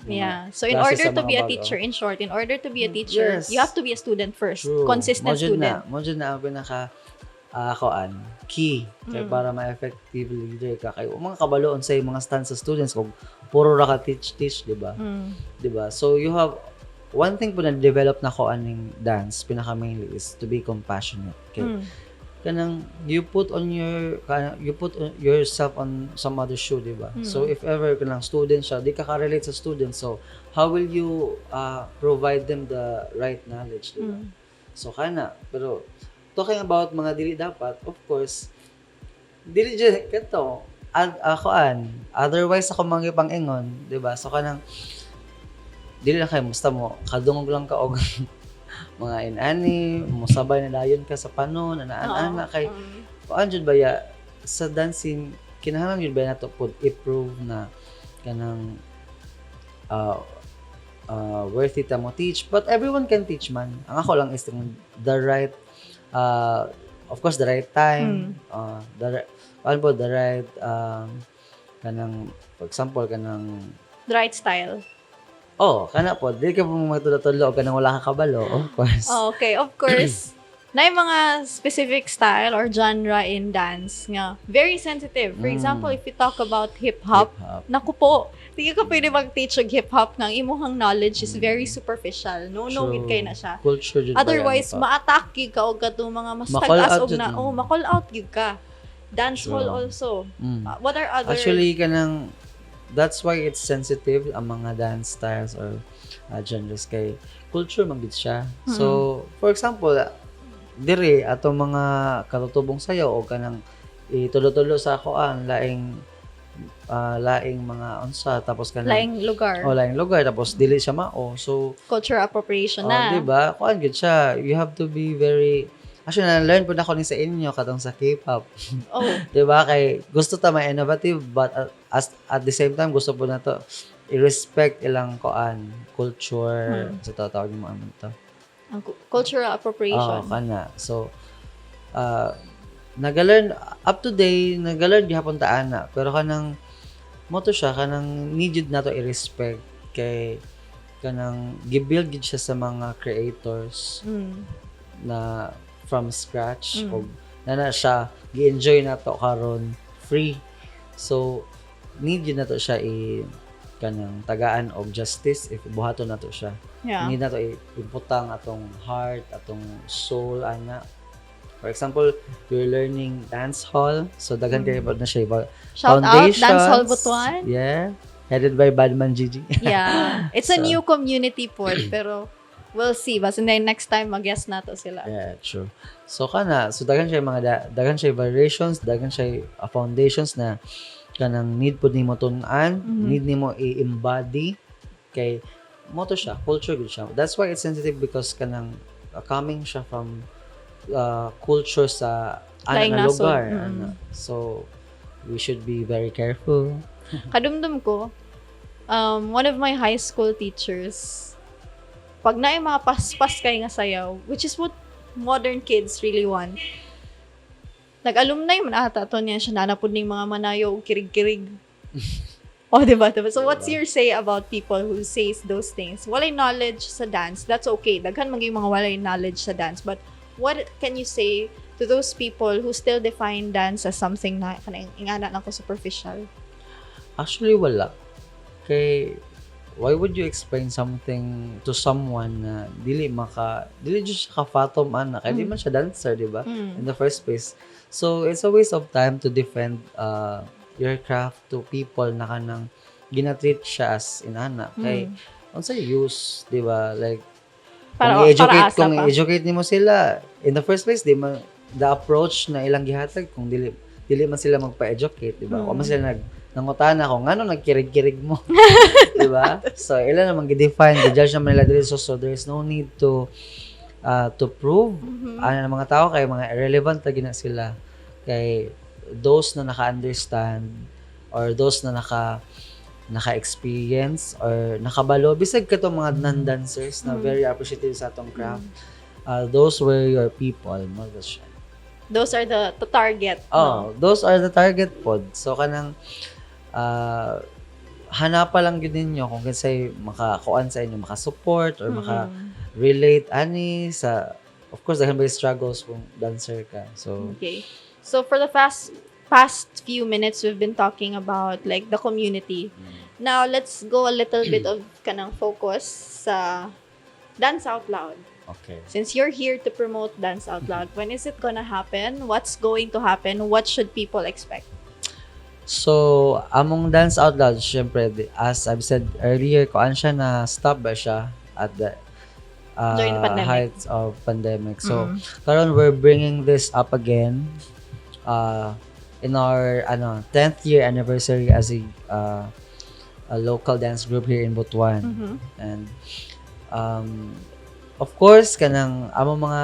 So in order to be a teacher, in short, in order to be a teacher, you have to be a student first. True. Consistent student. Mo jud na ang pinaka key kay para ma-effective leader ka kay mga kabaloon sa mga stand sa students kung puro ra ka teach di ba? Di ba? So you have one thing po na develop na ko aning dance pinaka mainly is to be compassionate. Okay? Kanang you put yourself on some other shoe, di ba? So if ever kanang student siya, di ka relate sa student, so how will you provide them the right knowledge, di ba? So pero talking about mga dili dapat, of course, dili dyan, kato, otherwise ako mangyipang ingon, di ba? So kanang, dili lang kayo, musta mo, kadungog lang ka og mga inani, musabay na dayon ka sa panon, ana kay kuan jud ba ya sa dancing kinahanglan jud ba nato pud i-prove na kanang uh, worth it mo teach, but everyone can teach man. Ang ako lang is the right of course the right time, the right kanang for example kanang The right style. kana po di ka magtulo-tulo o kanang wala ka kabalo, of course. Okay, of course. Na yung mga specific style or genre in dance nga very sensitive. For example, if you talk about hip-hop, naku po, hindi ka pwede mag-teach og hip-hop nga imuhang knowledge is very superficial. No, gid kay na siya. Culture jud Otherwise, ma-attack gid ka og katong mga mas tagas og na, ma-call out gid ka. Dancehall also. What are other... Actually, that's why it's sensitive ang mga dance styles or genres kay culture man gid siya. So, for example, dire atong mga katutubong sayaw o kanang itulo-tulo sa akoan laing mga unsa tapos kanang laing lugar. Laing lugar tapos dili siya mao. So, culture appropriation na. Di ba? Kuan gid siya. You have to be very actually, na-learn po na ko ni sa inyo katong sa K-pop. Di ba? Kay gusto ta ma-innovative but at the same time gusto po na to i-respect ilang culture sa tawag mo ano to. Ang cultural appropriation. Kana. So, nag-learn up to day, nag-learn gihapon ta ana, pero kanang mo to siya kanang needed na to i-respect kay kanang gibuild gid siya sa mga creators na from scratch o na siya gi-enjoy na to karon free. So need yun na to siya kanang tagaan og justice if buhaton na to siya. Need na to iputang atong heart, atong soul ana. For example, you're learning dance hall, so daghan kayo na siya shout out Dance Hall Butuan. Yeah, headed by Badman Gigi. Yeah, it's a new community port pero we'll see. Basta next time mag-guest na to sila. Yeah, true. So daghan siya variations, daghan siya foundations na kanang need pud nimo tun-an, need nimo i-embody kay mo to siya, culture gud siya. That's why it's sensitive because kanang coming siya from culture sa ana lugar. So we should be very careful. Kadumdum ko, one of my high school teachers, pag na yung mga paspas kay nga sayaw, which is what modern kids really want. Nag-alumni man ata to niya siya nanapod ning mga manayo og kirig-kirig. Diba? So what's your say about people who says those things? Walay knowledge sa dance, that's okay. Daghan man mga walay knowledge sa dance, but what can you say to those people who still define dance as something na kanang ingana nako superficial? Actually wala. Kay why would you explain something to someone na dili just ka fathom ana kay di man siya dancer, di ba? In the first place. So it's a waste of time to defend your craft to people na kanang ginatreat siya as inana kay unsa use, di ba? Like kung i-educate nimo sila in the first place, di man the approach na ilang gihatag kung dili man sila magpa-educate, di ba? O man sila nangutana ko ngano nagkirig-kirig mo. Di ba? So ila naman gi-define, gi-judge naman nila dili, so there's no need to prove ano mga tao kay mga irrelevant ta gina sila kay those na naka-understand or those na naka-experience or nakabalo bisag kato mga non-dancers na very appreciative sa atong craft, those were your people. Those are the target. Those are the target pod. So kanang hanapa lang yun ninyo kung kasi makakuan sa inyo, makasupport or maka-relate ani sa, of course dahil may struggles kung dancer ka. So okay. So for the past few minutes we've been talking about like the community. Now let's go a little bit of kanang focus sa Dance Out Loud. Okay. Since you're here to promote Dance Out Loud, when is it gonna happen? What's going to happen? What should people expect? So, among Dance Out Loud, syempre, as I've said earlier, kuan siya na stop ba siya at the during the pandemic. Heights of pandemic. So, karon we're bringing this up again in our 10th year anniversary as a local dance group here in Butuan. And of course kanang amo mga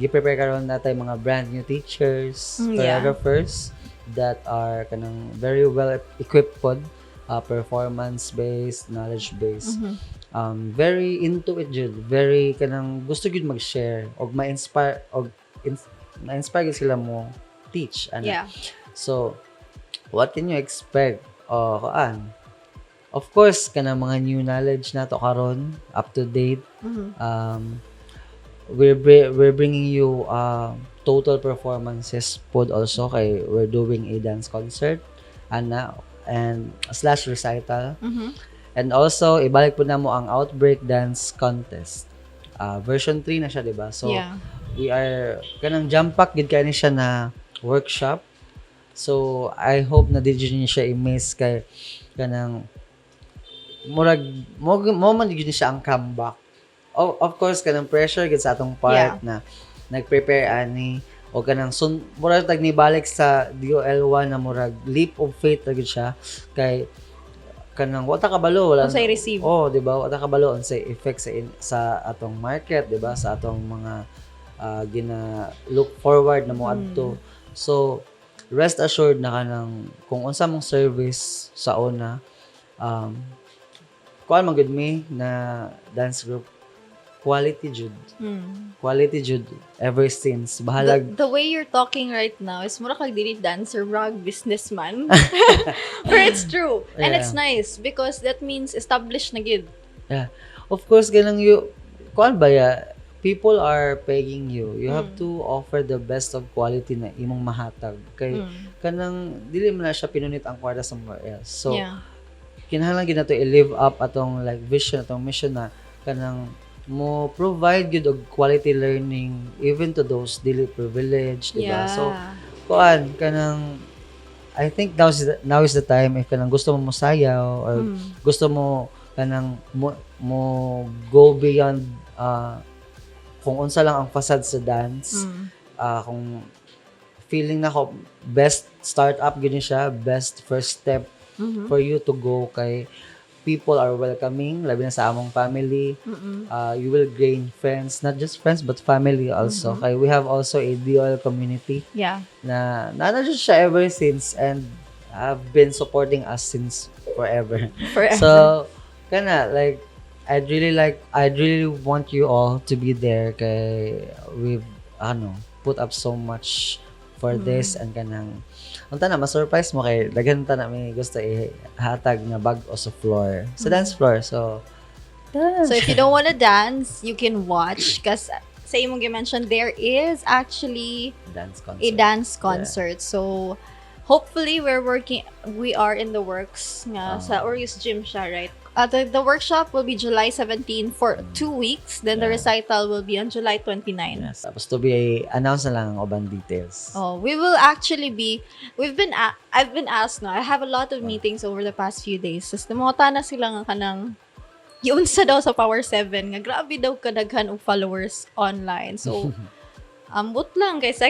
gi-prepare karon natay mga brand new teachers, choreographers that are kanang very well equipped pod, performance based, knowledge based. Very into it jud, very kanang gusto gyud mag-share og ma-inspire og na-inspire gyud sila mo teach ana. Yeah. So what can you expect? Kuan, of course, kanang mga new knowledge nato karon, up to date. We're bringing you total performances pod also kay we're doing a dance concert ana and slash recital. And also ibalik po namo ang Outbreak Dance Contest. Version 3 na siya, di ba? So we are kanang jump pack gid kay ni siya na workshop. So I hope na di niyo siya i-miss kay kanang murag mo man gyud siya ang comeback. Of course kanang pressure gid sa atong part na nag-prepare ani o kanang murag tag nibalik sa DOL1 na murag leap of faith gid siya kay kanang wata kabalo wala unsay receive. Di ba? Wata kabalo unsay effect sa atong market, di ba? Sa atong mga gina look forward na mo adto. So rest assured na kanang kung unsa mong service sa una kuan man gud mi na dance group quality jud. Quality jud ever since bahalag The way you're talking right now is mura kag dili dancer brag businessman. But it's true. And it's nice because that means established na gid. Yeah. Of course ganang kuan ba ya, people are paying you. You have to offer the best of quality na imong mahatag kay kanang dili man na siya pinunit ang kwarta somewhere else. So kinahanglan gid nato i-live up atong like vision, atong mission na kanang mo provide good og quality learning even to those dili privileged, diba? So kuan kanang I think now is the time if kanang gusto mo mosayaw or gusto mo kanang mo go beyond kung unsa lang ang facade sa dance, kung feeling na ko best startup gid siya, best first step for you to go kay people are welcoming labi na sa among family. You will gain friends, not just friends but family also. Kay we have also a DOL community na nandiyan siya ever since and have been supporting us since forever. So kana like I'd really want you all to be there kay we've put up so much for this and kanang unta na ma-surprise mo kay daghan ta na may gusto ihatag na bag-o sa floor sa dance floor. So if you don't want to dance, you can watch because sa imong gi-mention there is actually a dance concert. So hopefully we are in the works nga sa Orius Gym siya, right? The workshop will be July 17 for 2 weeks. Then the recital will be on July 29. Yes. Tapos to be announced na lang ang ubang details. We will actually be, I've been asked I have a lot of meetings over the past few days. Tapos namota na sila nga kanang yun sa daw sa Power 7 nga grabe daw kadaghan og followers online. So ambot lang kasi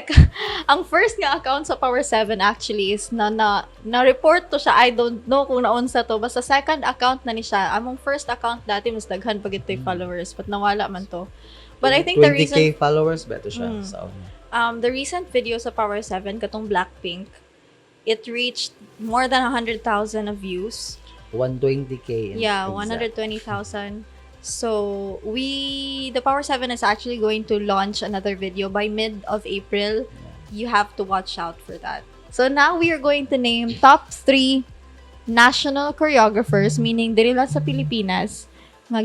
ang first nga account sa Power 7 actually is na-report to siya. I don't know kung naunsa to. Basta second account na ni siya. Among first account dati mas daghan pag ito'y followers but nawala man to. But I think the reason 20k followers beto siya sa una. The recent video sa Power 7 katong Blackpink, it reached more than 100,000 of views. 120k. Yeah, 120,000. So, the Power 7 is actually going to launch another video by mid of April. You have to watch out for that. So, now we are going to name top 3 national choreographers, meaning dili lang sa Pilipinas, nga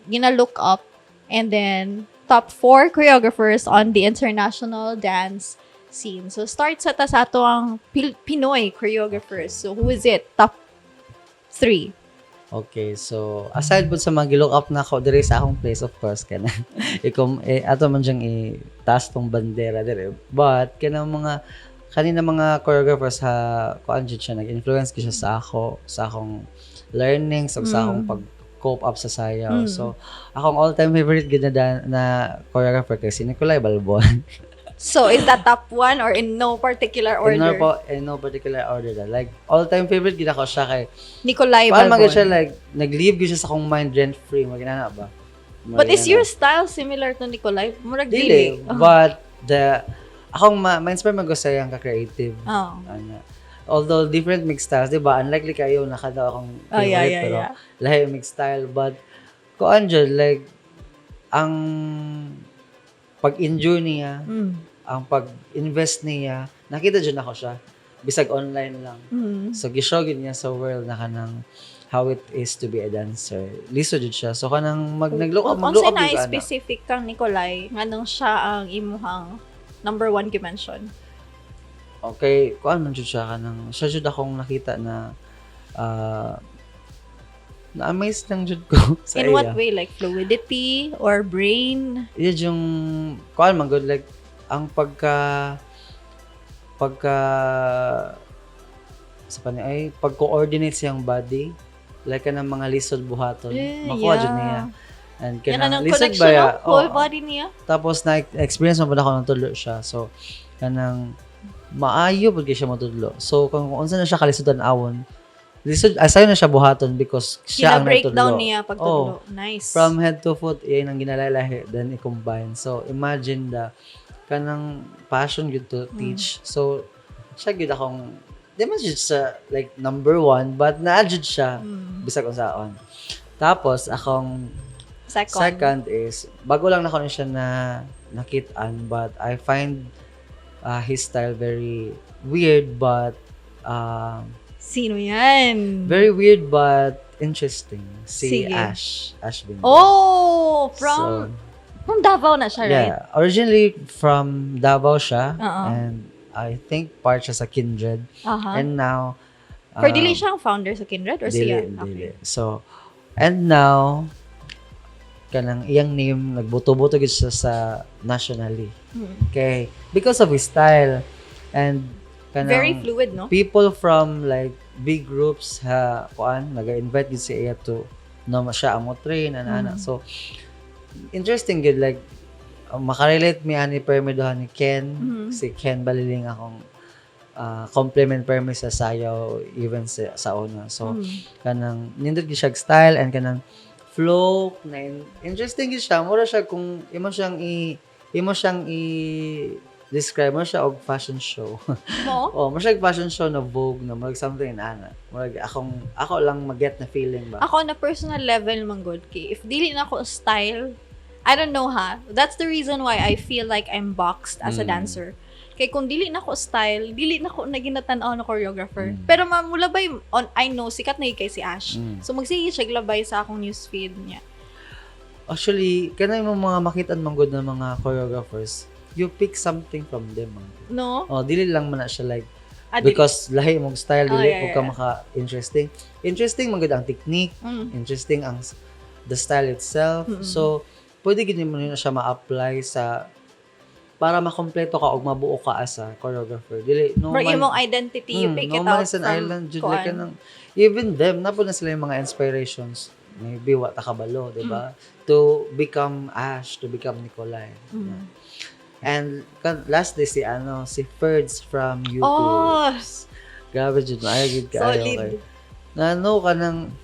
gina-look up, and then top 4 choreographers on the international dance scene. So, start sa ato ang Pinoy choreographers. So, who is it? Top 3. Okay, so aside po sa mga gilook up na ako dire sa akong place, of course kana ato man diyang itaas tong bandera dire, but kanina mga choreographers kuan jud siya nag-influence siya sa akong learning sa akong pag-cope up sa sayaw. So akong all-time favorite gid na choreographer kay si Nicolay Balbon. So, is that top 1 or in no particular order? In no particular order. Like, all-time favorite gina ko siya kay Nicolay Balbon. Paano Balbon. siya, like, nag-leave siya sa akong mind rent-free. Maginana ba? But is your style similar to Nicolai? Murag dili, dili. but akong ma-inspire man ko sa iyang ka-creative. Oh. Ana. Although different mix styles, di ba? Unlikely kayo nakadaw akong favorite, pero lahi yung mix style. But, kuan dyan, like, ang pag-enjoy niya, ang pag-invest niya, nakita dyan ako siya. Bisag online lang. So, gishow niya sa world na kanang how it is to be a dancer. Liso dyan siya. So, kanang nag-look up Kung saan na specific kang Nicolai, nganong siya ang imuhang number 1 mention? Okay, kuan man jud siya kanang siya jud akong nakita na na-amaze lang jud ko sa In iya. what way? Like fluidity or brain? Yun yung kuan man good, like ang pagka sa pani ay pag-coordinate siyang body, like kanang mga lisod buhaton, makuha jud niya. And kanang lisod ba ya? Whole body niya. Tapos na-experience mo ba ako ng tulo siya. So kanang maayo pag siya matudlo. So kung unsa na siya kalisudan awon, lisod asayo na siya buhaton because siya ang natudlo. Breakdown niya pag tudlo. Nice. From head to foot, yan ang ginalalahi, then i-combine. So imagine kanang passion gyud to teach. So siya gyud akong di man jud sa like number 1, but na-jud siya bisag unsaon. Tapos akong second is bago lang nako siya na nakit-an, but I find his style very weird but sino yan? very weird but interesting. Si Sige. Ash Binda. Oh, from Davao na siya, right? Yeah, originally from Davao siya, Uh-uh. and I think part siya sa Kindred. And now Pero dili siya ang founder sa Kindred or siya? Dili. So, and now kanang iyang name nagbuto-buto gid siya sa nationally. Okay, because of his style and kanang very fluid, no? People from like big groups naga-invite gid siya to siya amo train ana. So interesting gid, like makarelate mi ani permidohan ni Ken, si Ken Baliling akong compliment permi sa sayaw even sa una. So kanang nindot gid siya style and kanang flow na interesting gid siya. Mura siya kung imo siyang describe mo siya og fashion show. No? Mo siya fashion show na Vogue na mag something ana. Murag ako lang mag-get na feeling ba. Ako na personal level man good kay if dili na ako style, I don't know ha. That's the reason why I feel like I'm boxed as a dancer. Kay kung dili na ko style, dili na ko naginatan-aw na choreographer. Pero mamulabay I know sikat na kay si Ash. So magsige siya glabay sa akong newsfeed niya. Actually, kanay mo mga makitaan manggod na mga choreographers, you pick something from them. No? Dili lang man na siya like because lahi mong style dili ka maka-interesting. Interesting manggod ang technique, interesting ang the style itself. So pwede gid mo na siya ma-apply sa para makompleto ka o mabuo ka as a choreographer. Dili, no for man, imong identity, you pick it no out from island, kuan. Even them, napo na sila yung mga inspirations. Maybe wa takabalo, di ba? To become Ash, to become Nicolai. Yeah. And last day si Ferds from YouTube. Oh! Grabe jud, maayo gid kaayo Solid. kay. Nano ka nang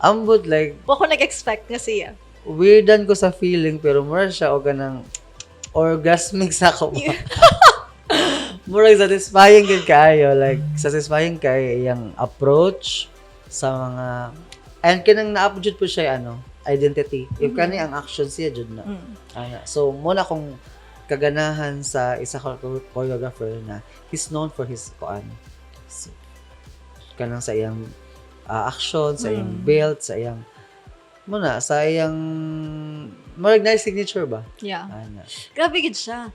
ambot like Wa ko nag-expect nga siya. weirdan ko sa feeling pero mura siya o ganang orgasmic sa ako. Murag satisfying gid kaayo, like satisfying kay iyang approach sa mga and kanang na-upjud po siya identity. If kani ang action siya jud na. So muna kong kaganahan sa isa ka choreographer na he's known for his kanang sa iyang action, sa iyang build, sa iyang sa iyang marag na signature ba? Yeah. Grabe gid siya.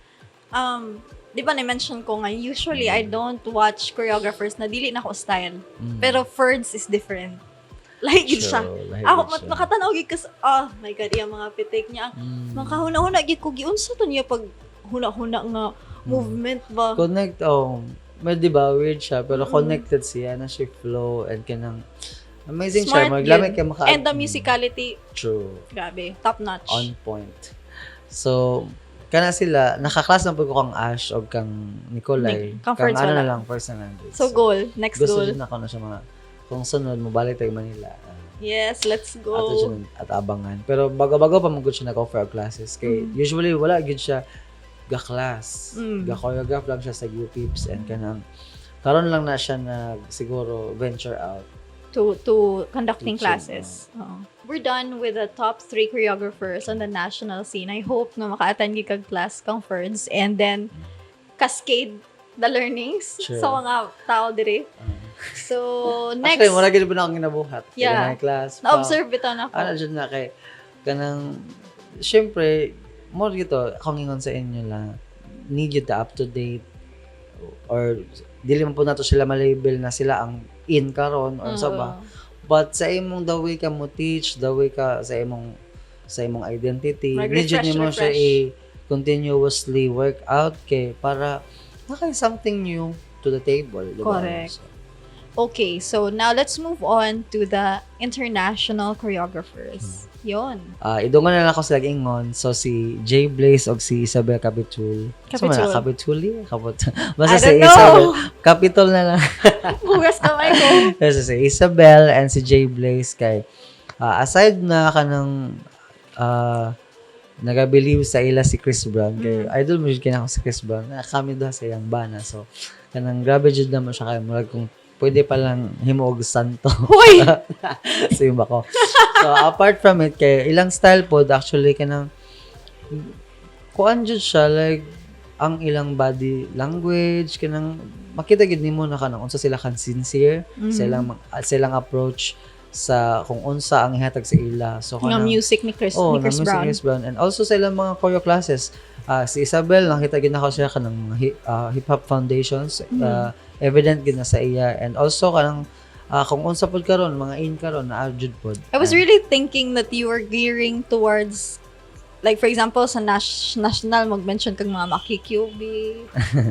Di ba na-mention ko nga, usually I don't watch choreographers na dili na ko style. Pero Ferds is different. Like gid siya. Ako nakatanaw gid kas my god, yung mga pitik niya. Makahuna-huna gid ko giunsa to niya pag huna-huna nga movement ba. Connect may di ba weird siya pero connected siya na siya flow and kanang amazing siya. Maglamit kay maka and the musicality. True. Grabe, top notch. On point. So kana sila nakaklas na pag ko kang Ash o kang Nicolai. Kang Ferds na wala. lang first na lang. So goal, next gusto goal. din ako na siya mga kung sunod mo balik tayo Manila. Yes, let's Ato go. siya at abangan. Pero bago-bago pa magud siya nag-offer og classes kay usually wala gid siya ga-class. Ga-choreograph lang siya sa UPIPS and kanang karon lang na siya siguro venture out To conducting teaching. classes. Oo. We're done with the top 3 choreographers on the national scene. I hope na maka-attend gyud kag class conference and then cascade the learnings Sure. sa mga tao diri. So, next, Actually, wala gid pa na akong ginabuhat. Yeah. Kaya class. na-observe ito na ko. Ano dyan na kay kanang syempre more gito akong ingon sa inyo lang need you to up to date or dili man po nato sila malabel na sila ang in karon or sa ba. But sa imong the way ka mo teach, the way ka sa imong identity, need Refresh, nimo siya refresh. continuously work out kay para nakay something new to the table, di ba? Correct. So, Okay, so now let's move on to the international choreographers. Yon. idungan na lang ako sila ingon. So si Jay Blaze o si Isabel Capitul. Capitul. Capituli? I Basta si don't Isabel. know. Capitol na lang. Bugas kamay ko. Basta si Isabel and si Jay Blaze kay aside na kanang nagabilib sa ila si Chris Brown kay idol mo jud kinako si Chris Brown kami daw sa iyang bana so kanang grabe jud na mo siya kay murag kung pwede pa lang himuog santo Hoy! same ako so apart from it kay ilang style pod actually kanang kuan jud siya like ang ilang body language kanang makita gid nimo na kanang unsa sila kan sincere silang approach sa kung unsa ang ihatag sa ila so Ng music ni Chris, ni Chris music Brown. ni Chris Brown and also sa ilang mga choreo classes si Isabel nakita gid nako siya kanang hip hop foundations evident gid na sa iya and also kanang kung unsa pod karon mga in karon na jud pod I was really thinking that you were gearing towards, like for example, sa national, mag-mention kang mga Maki-QB,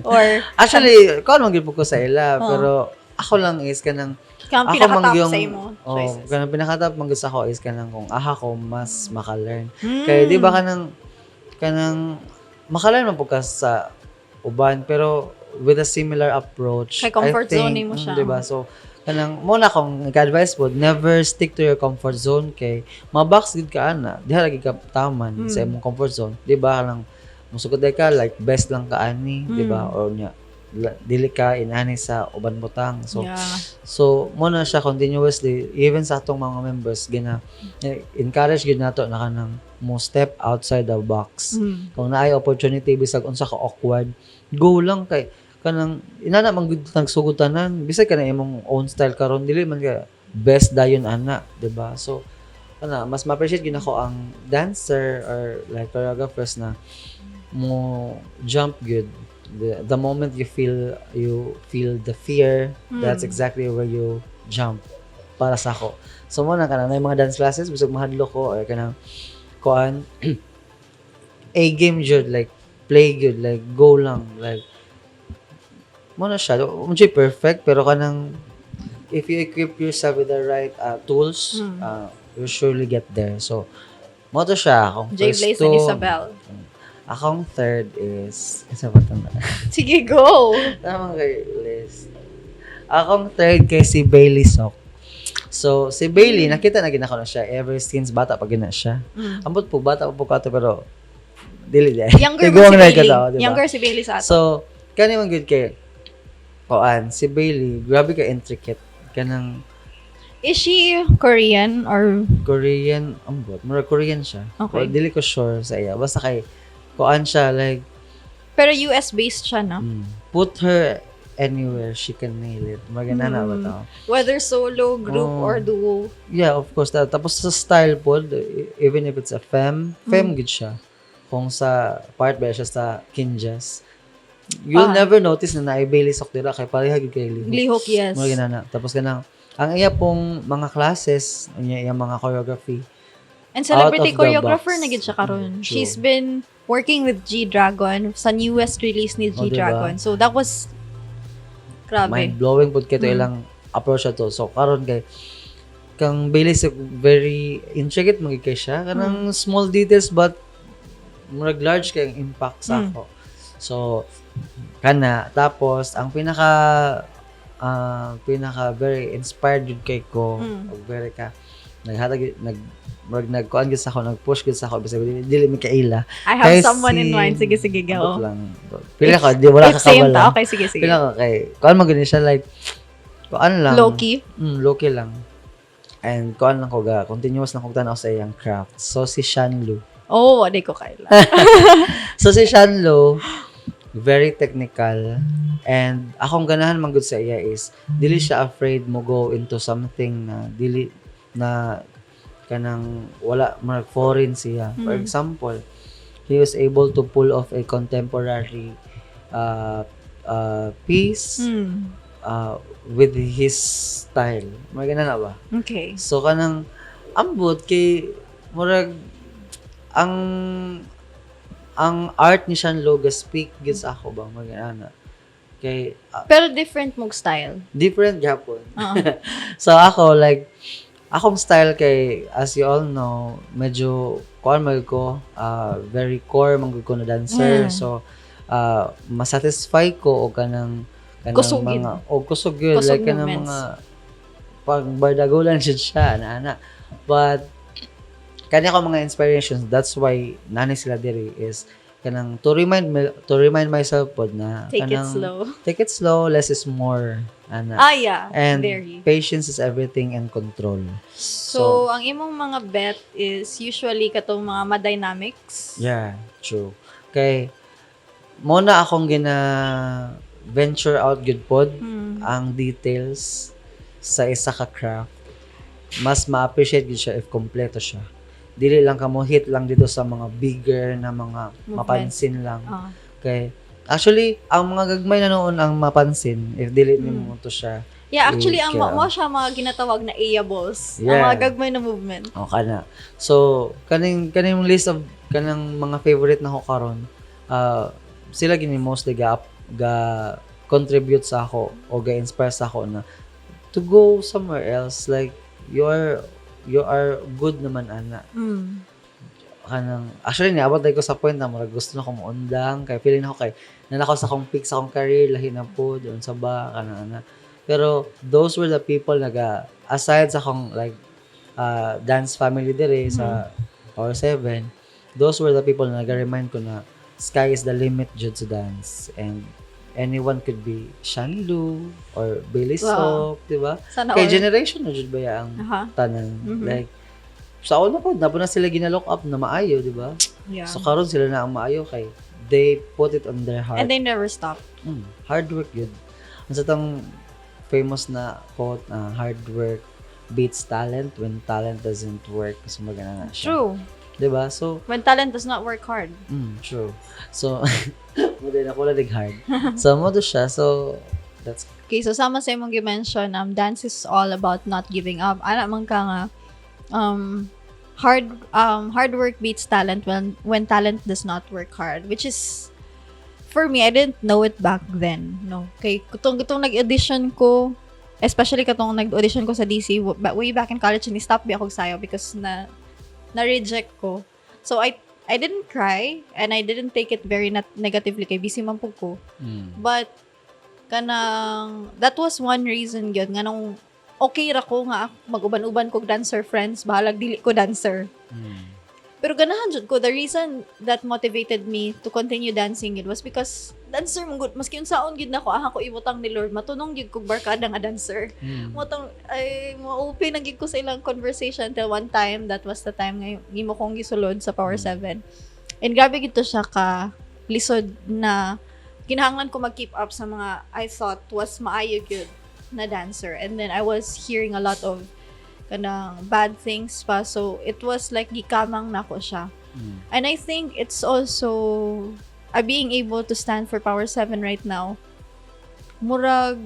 or actually karon gid po ko sa ila pero ako lang is kanang kang ako pinaka-top yung sa imo choices. kanang pinaka-top man gusto ko is kanang kung ko mas maka-learn kay di ba kanang maka-learn man po ka sa uban pero with a similar approach Kay comfort I think, zone mo siya. di ba so kanang muna kung nag-advise po never stick to your comfort zone kay mabox gid ka ana diha lagi ka taman sa imong comfort zone di ba kanang musugod ka like best lang ka ani di ba or nya dili ka inani sa uban butang so Yeah. so muna siya continuously even sa atong mga members encourage gid nato na kanang mo step outside the box kung naay opportunity bisag unsa ka awkward go lang kay kanang inana man gud nagsugutanan bisag ka na imong own style karon dili man ka best dayon ana di ba so mas ma-appreciate gid ako ang dancer or like choreographers na mo jump good the moment you feel the fear that's exactly where you jump para sa ako so mo na kanang may mga dance classes bisag mahadlo ko or kanang kuan a game jud like play good like go lang like mo na siya unjay perfect pero kanang if you equip yourself with the right tools you'll surely get there so mo to siya akong Jay first Blaze two and Isabel. akong third is isa ba ito na Sige, go! tamang kay list akong third kay si Bailey Sok so si Bailey nakita na ginako na siya ever since bata pa gina siya ambot po bata pa po kato pero dili di Younger ba si Bailey? Younger si Bailey sa ato. so kani man good kay koan si Bailey grabe ka intricate kanang Is she Korean or Korean ambot mura Korean siya Okay. Pero dili ko sure sa iya basta kay koan siya like pero US based siya, no? put her anywhere she can nail it maganda na ba to Whether solo, group, or duo. yeah of course tapos sa style pod even if it's a femme good siya kung sa part ba siya sa kinjas you'll never notice na naay Bailey Sok dira kay pareha gid kay lihok Lihok, yes. mo ginana tapos kanang ang iya pong mga classes iya mga choreography And celebrity out of the choreographer box. na gid siya karon. True. She's been working with G-Dragon sa newest release ni Oh, G-Dragon. diba? So that was grabe. mind-blowing pud kay to ilang approach to. So karon kay kang Bailey Sok very intricate magig kay siya kanang small details but murag large kay ang impact sa ako. So kana tapos ang pinaka pinaka very inspired jud kay ko, ug very ka naghatag nagkuan gyud sa ako, nag-push gyud sa ako bisag dili mi kaila. I have Kay someone in si mind. Sige, sige, ambot go. lang. Pila ka, di wala If ka same kabala. ta, okay, sige, sige. Pila ka kay, kuan mo gani siya like, kuan lang. Low-key? Low-key lang. And kuan lang ko ga, continuous lang ko tanaw sa iyang craft. So si Shanlu. Oh, wala ko kaila. So si Shanlu, very technical. And akong ganahan man gud sa iya is, dili siya afraid mo go into something na dili na kanang wala marag foreign siya. For example, he was able to pull off a contemporary piece with his style. Magana na ba? Okay. So kanang ambot kay murag ang art ni Sean Loga speak gid sa ako ba magana. Kay Pero different mong style. different gyapon. Uh-huh. So ako like akong style kay as you all know medyo kuan man ko very core man ko na dancer. So masatisfy ko og kanang Kusogin. mga kusog yun Kusog like kanang movements. mga pagbardagulan siya ana. But kanya ko mga inspirations, that's why nani sila diri is kanang to remind myself pod na Take it kanang slow. take it slow, less is more ana. Yeah. And Very. patience is everything and control. So, ang imong mga bet is usually katong mga ma-dynamics. Yeah, true. Kay mo na akong venture out good pod ang details sa isa ka craft. Mas ma-appreciate gid siya if kompleto siya. Dili lang ka mo hit lang dito sa mga bigger na mga Movement. mapansin lang. Kay actually ang mga gagmay na noon ang mapansin if dili nimo to siya. Yeah, actually, ang kaya- mo siya mga ginatawag na ayables. Ang Yeah. mga gagmay na movement. O kana. So kaning list of kanang mga favorite na ko karon sila gini mostly ga contribute sa ako o ga inspire sa ako na to go somewhere else like you are good naman ana. Kanang actually niabot ko sa point na murag gusto na ko moundang kay feeling ako kay nanakaw sa akong peak sa akong career lahi na po doon sa ba kanang ana. Pero those were the people aside sa akong like dance family dire sa Power 7, those were the people na nag-remind ko na sky is the limit jud sa dance and anyone could be Shanlu or Billy Wow. Sok, di ba? Sana Kay all. generation na jud ba ya ang tanan. Like sa una po na sila ginalook up na maayo, di ba? Yeah. So karon sila na ang maayo kay they put it on their heart. And they never stop. Hard work yun. Ang sa tang famous na quote, hard work beats talent when talent doesn't work. Kasi magana na siya. True. Diba? So, When talent does not work hard. true. So, mo din ako ladig hard. So, mo do siya. So, that's Okay, so sama sa imong gi-mention, dance is all about not giving up. Ana man ka nga, hard work beats talent when talent does not work hard, which is for me, I didn't know it back then, no. Kay kutong nag-audition ko, especially katong nag-audition ko sa DC way back in college, ni stop bi ako sayo because na-reject ko. So I didn't cry and I didn't take it very negatively kay busy man pug ko. But kanang that was one reason gyud nga nung okay ra ko nga mag-uban-uban kog dancer friends, bahalag dili ko dancer. Pero ganahan jud ko, the reason that motivated me to continue dancing it was because dancer mo good, maski unsaon gid nako ko ibutang ni Lord, matunong gid kog barkada nga dancer. Motong ay mo-open na gid ko sa ilang conversation till one time, that was the time nga gimo kong gisulod sa Power 7. And grabe gid to siya ka lisod na kinahanglan ko mag-keep up sa mga I thought was maayo gyud na dancer. And then I was hearing a lot of kanang bad things pa. So, it was like gikamang nako siya. And I think it's also being able to stand for Power 7 right now. Murag,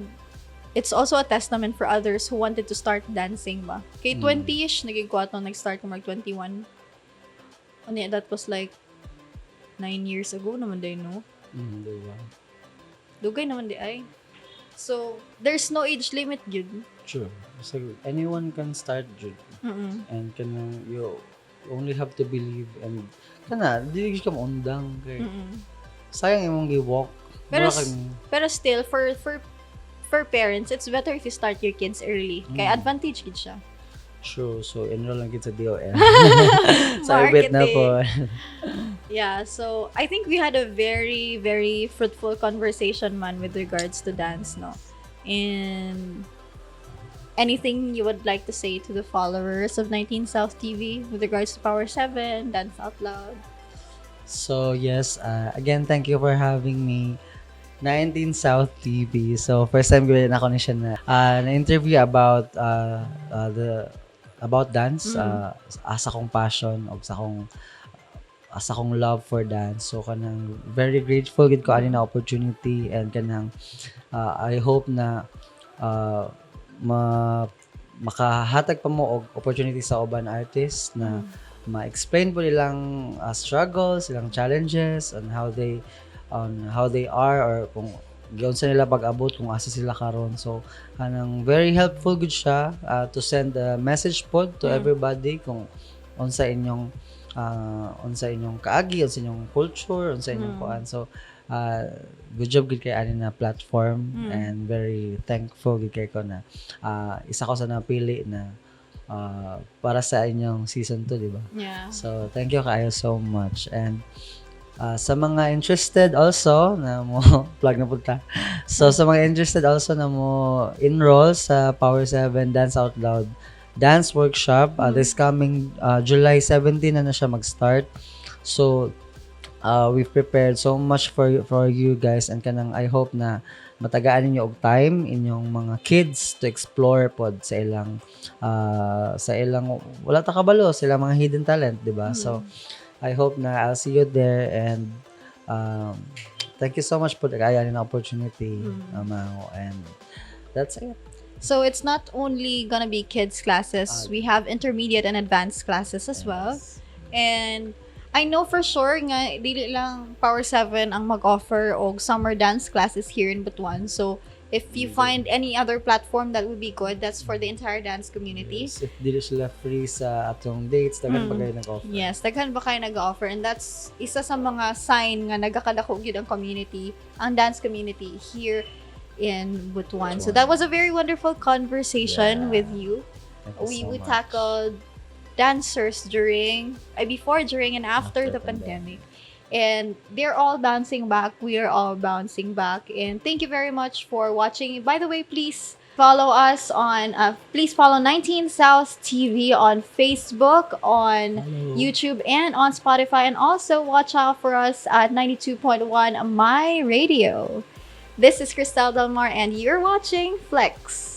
it's also a testament for others who wanted to start dancing ba. Kay 20-ish, naging ko atong nag-start ko mag 21. Ano that was like 9 years ago naman day, no? diba? Dugay naman di ay. So, there's no age limit, yun. True. So, anyone can start jud. And you only have to believe and dili ka maundang kay sayang imong gi-walk. Pero Mura kang- pero still for for parents, it's better if you start your kids early. Kaya advantage gid siya. True. So, enroll lang kita sa DOL. Sa IBIT na po. Yeah, so I think we had a very, very fruitful conversation, man, with regards to dance, no? And anything you would like to say to the followers of 19 South TV with regards to Power 7, Dance Out Loud? So, yes. Again, thank you for having me. 19 South TV. So, first time gawin ako ni siya na interview about about dance. Asa kong passion o asa kong love for dance. So, kanang very grateful gid ko ani na opportunity and kanang I hope na makahatag pa mo og opportunity sa uban artists na ma-explain po nilang struggles, silang challenges on how they are or kung giyon sa nila pag-abot kung asa sila karon. So kanang very helpful gud siya to send a message pod to everybody kung unsa inyong kaagi, unsa inyong culture, unsa inyong kuan. So good job gid kay ani na platform and very thankful gid kay ko na isa ko sa napili na para sa inyong season 2, di ba? Yeah. So thank you kayo so much. And sa mga interested also na mo plug na punta. So sa mga interested also na mo enroll sa Power 7 Dance Out Loud Dance Workshop this coming July 17 na siya mag-start. So we've prepared so much for you guys and kanang I hope na matagaan ninyo og time inyong mga kids to explore pod sa ilang wala ta kabalo sila mga hidden talent, di ba? So I hope na I'll see you there and thank you so much po kaya ni opportunity and that's it. So it's not only gonna be kids classes, we have intermediate and advanced classes as well. And I know for sure nga dili lang Power 7 ang mag-offer og summer dance classes here in Butuan. So if you find any other platform that would be good, that's for the entire dance community. Yes, if dili sila free sa atong dates, daghan pa kayo nag-offer. Yes, daghan ba kayo nag-offer, and that's isa sa mga sign nga nagakadako gyud ang community, ang dance community here in Butuan. So that was a very wonderful conversation with you. We We tackled dancers before, during, and after the pandemic. And they're all bouncing back. We are all bouncing back. And thank you very much for watching. By the way, please follow us on, please follow 19 South TV on Facebook, on YouTube, and on Spotify. And also watch out for us at 92.1 My Radio. This is Cristel Delmar, and you're watching Flex.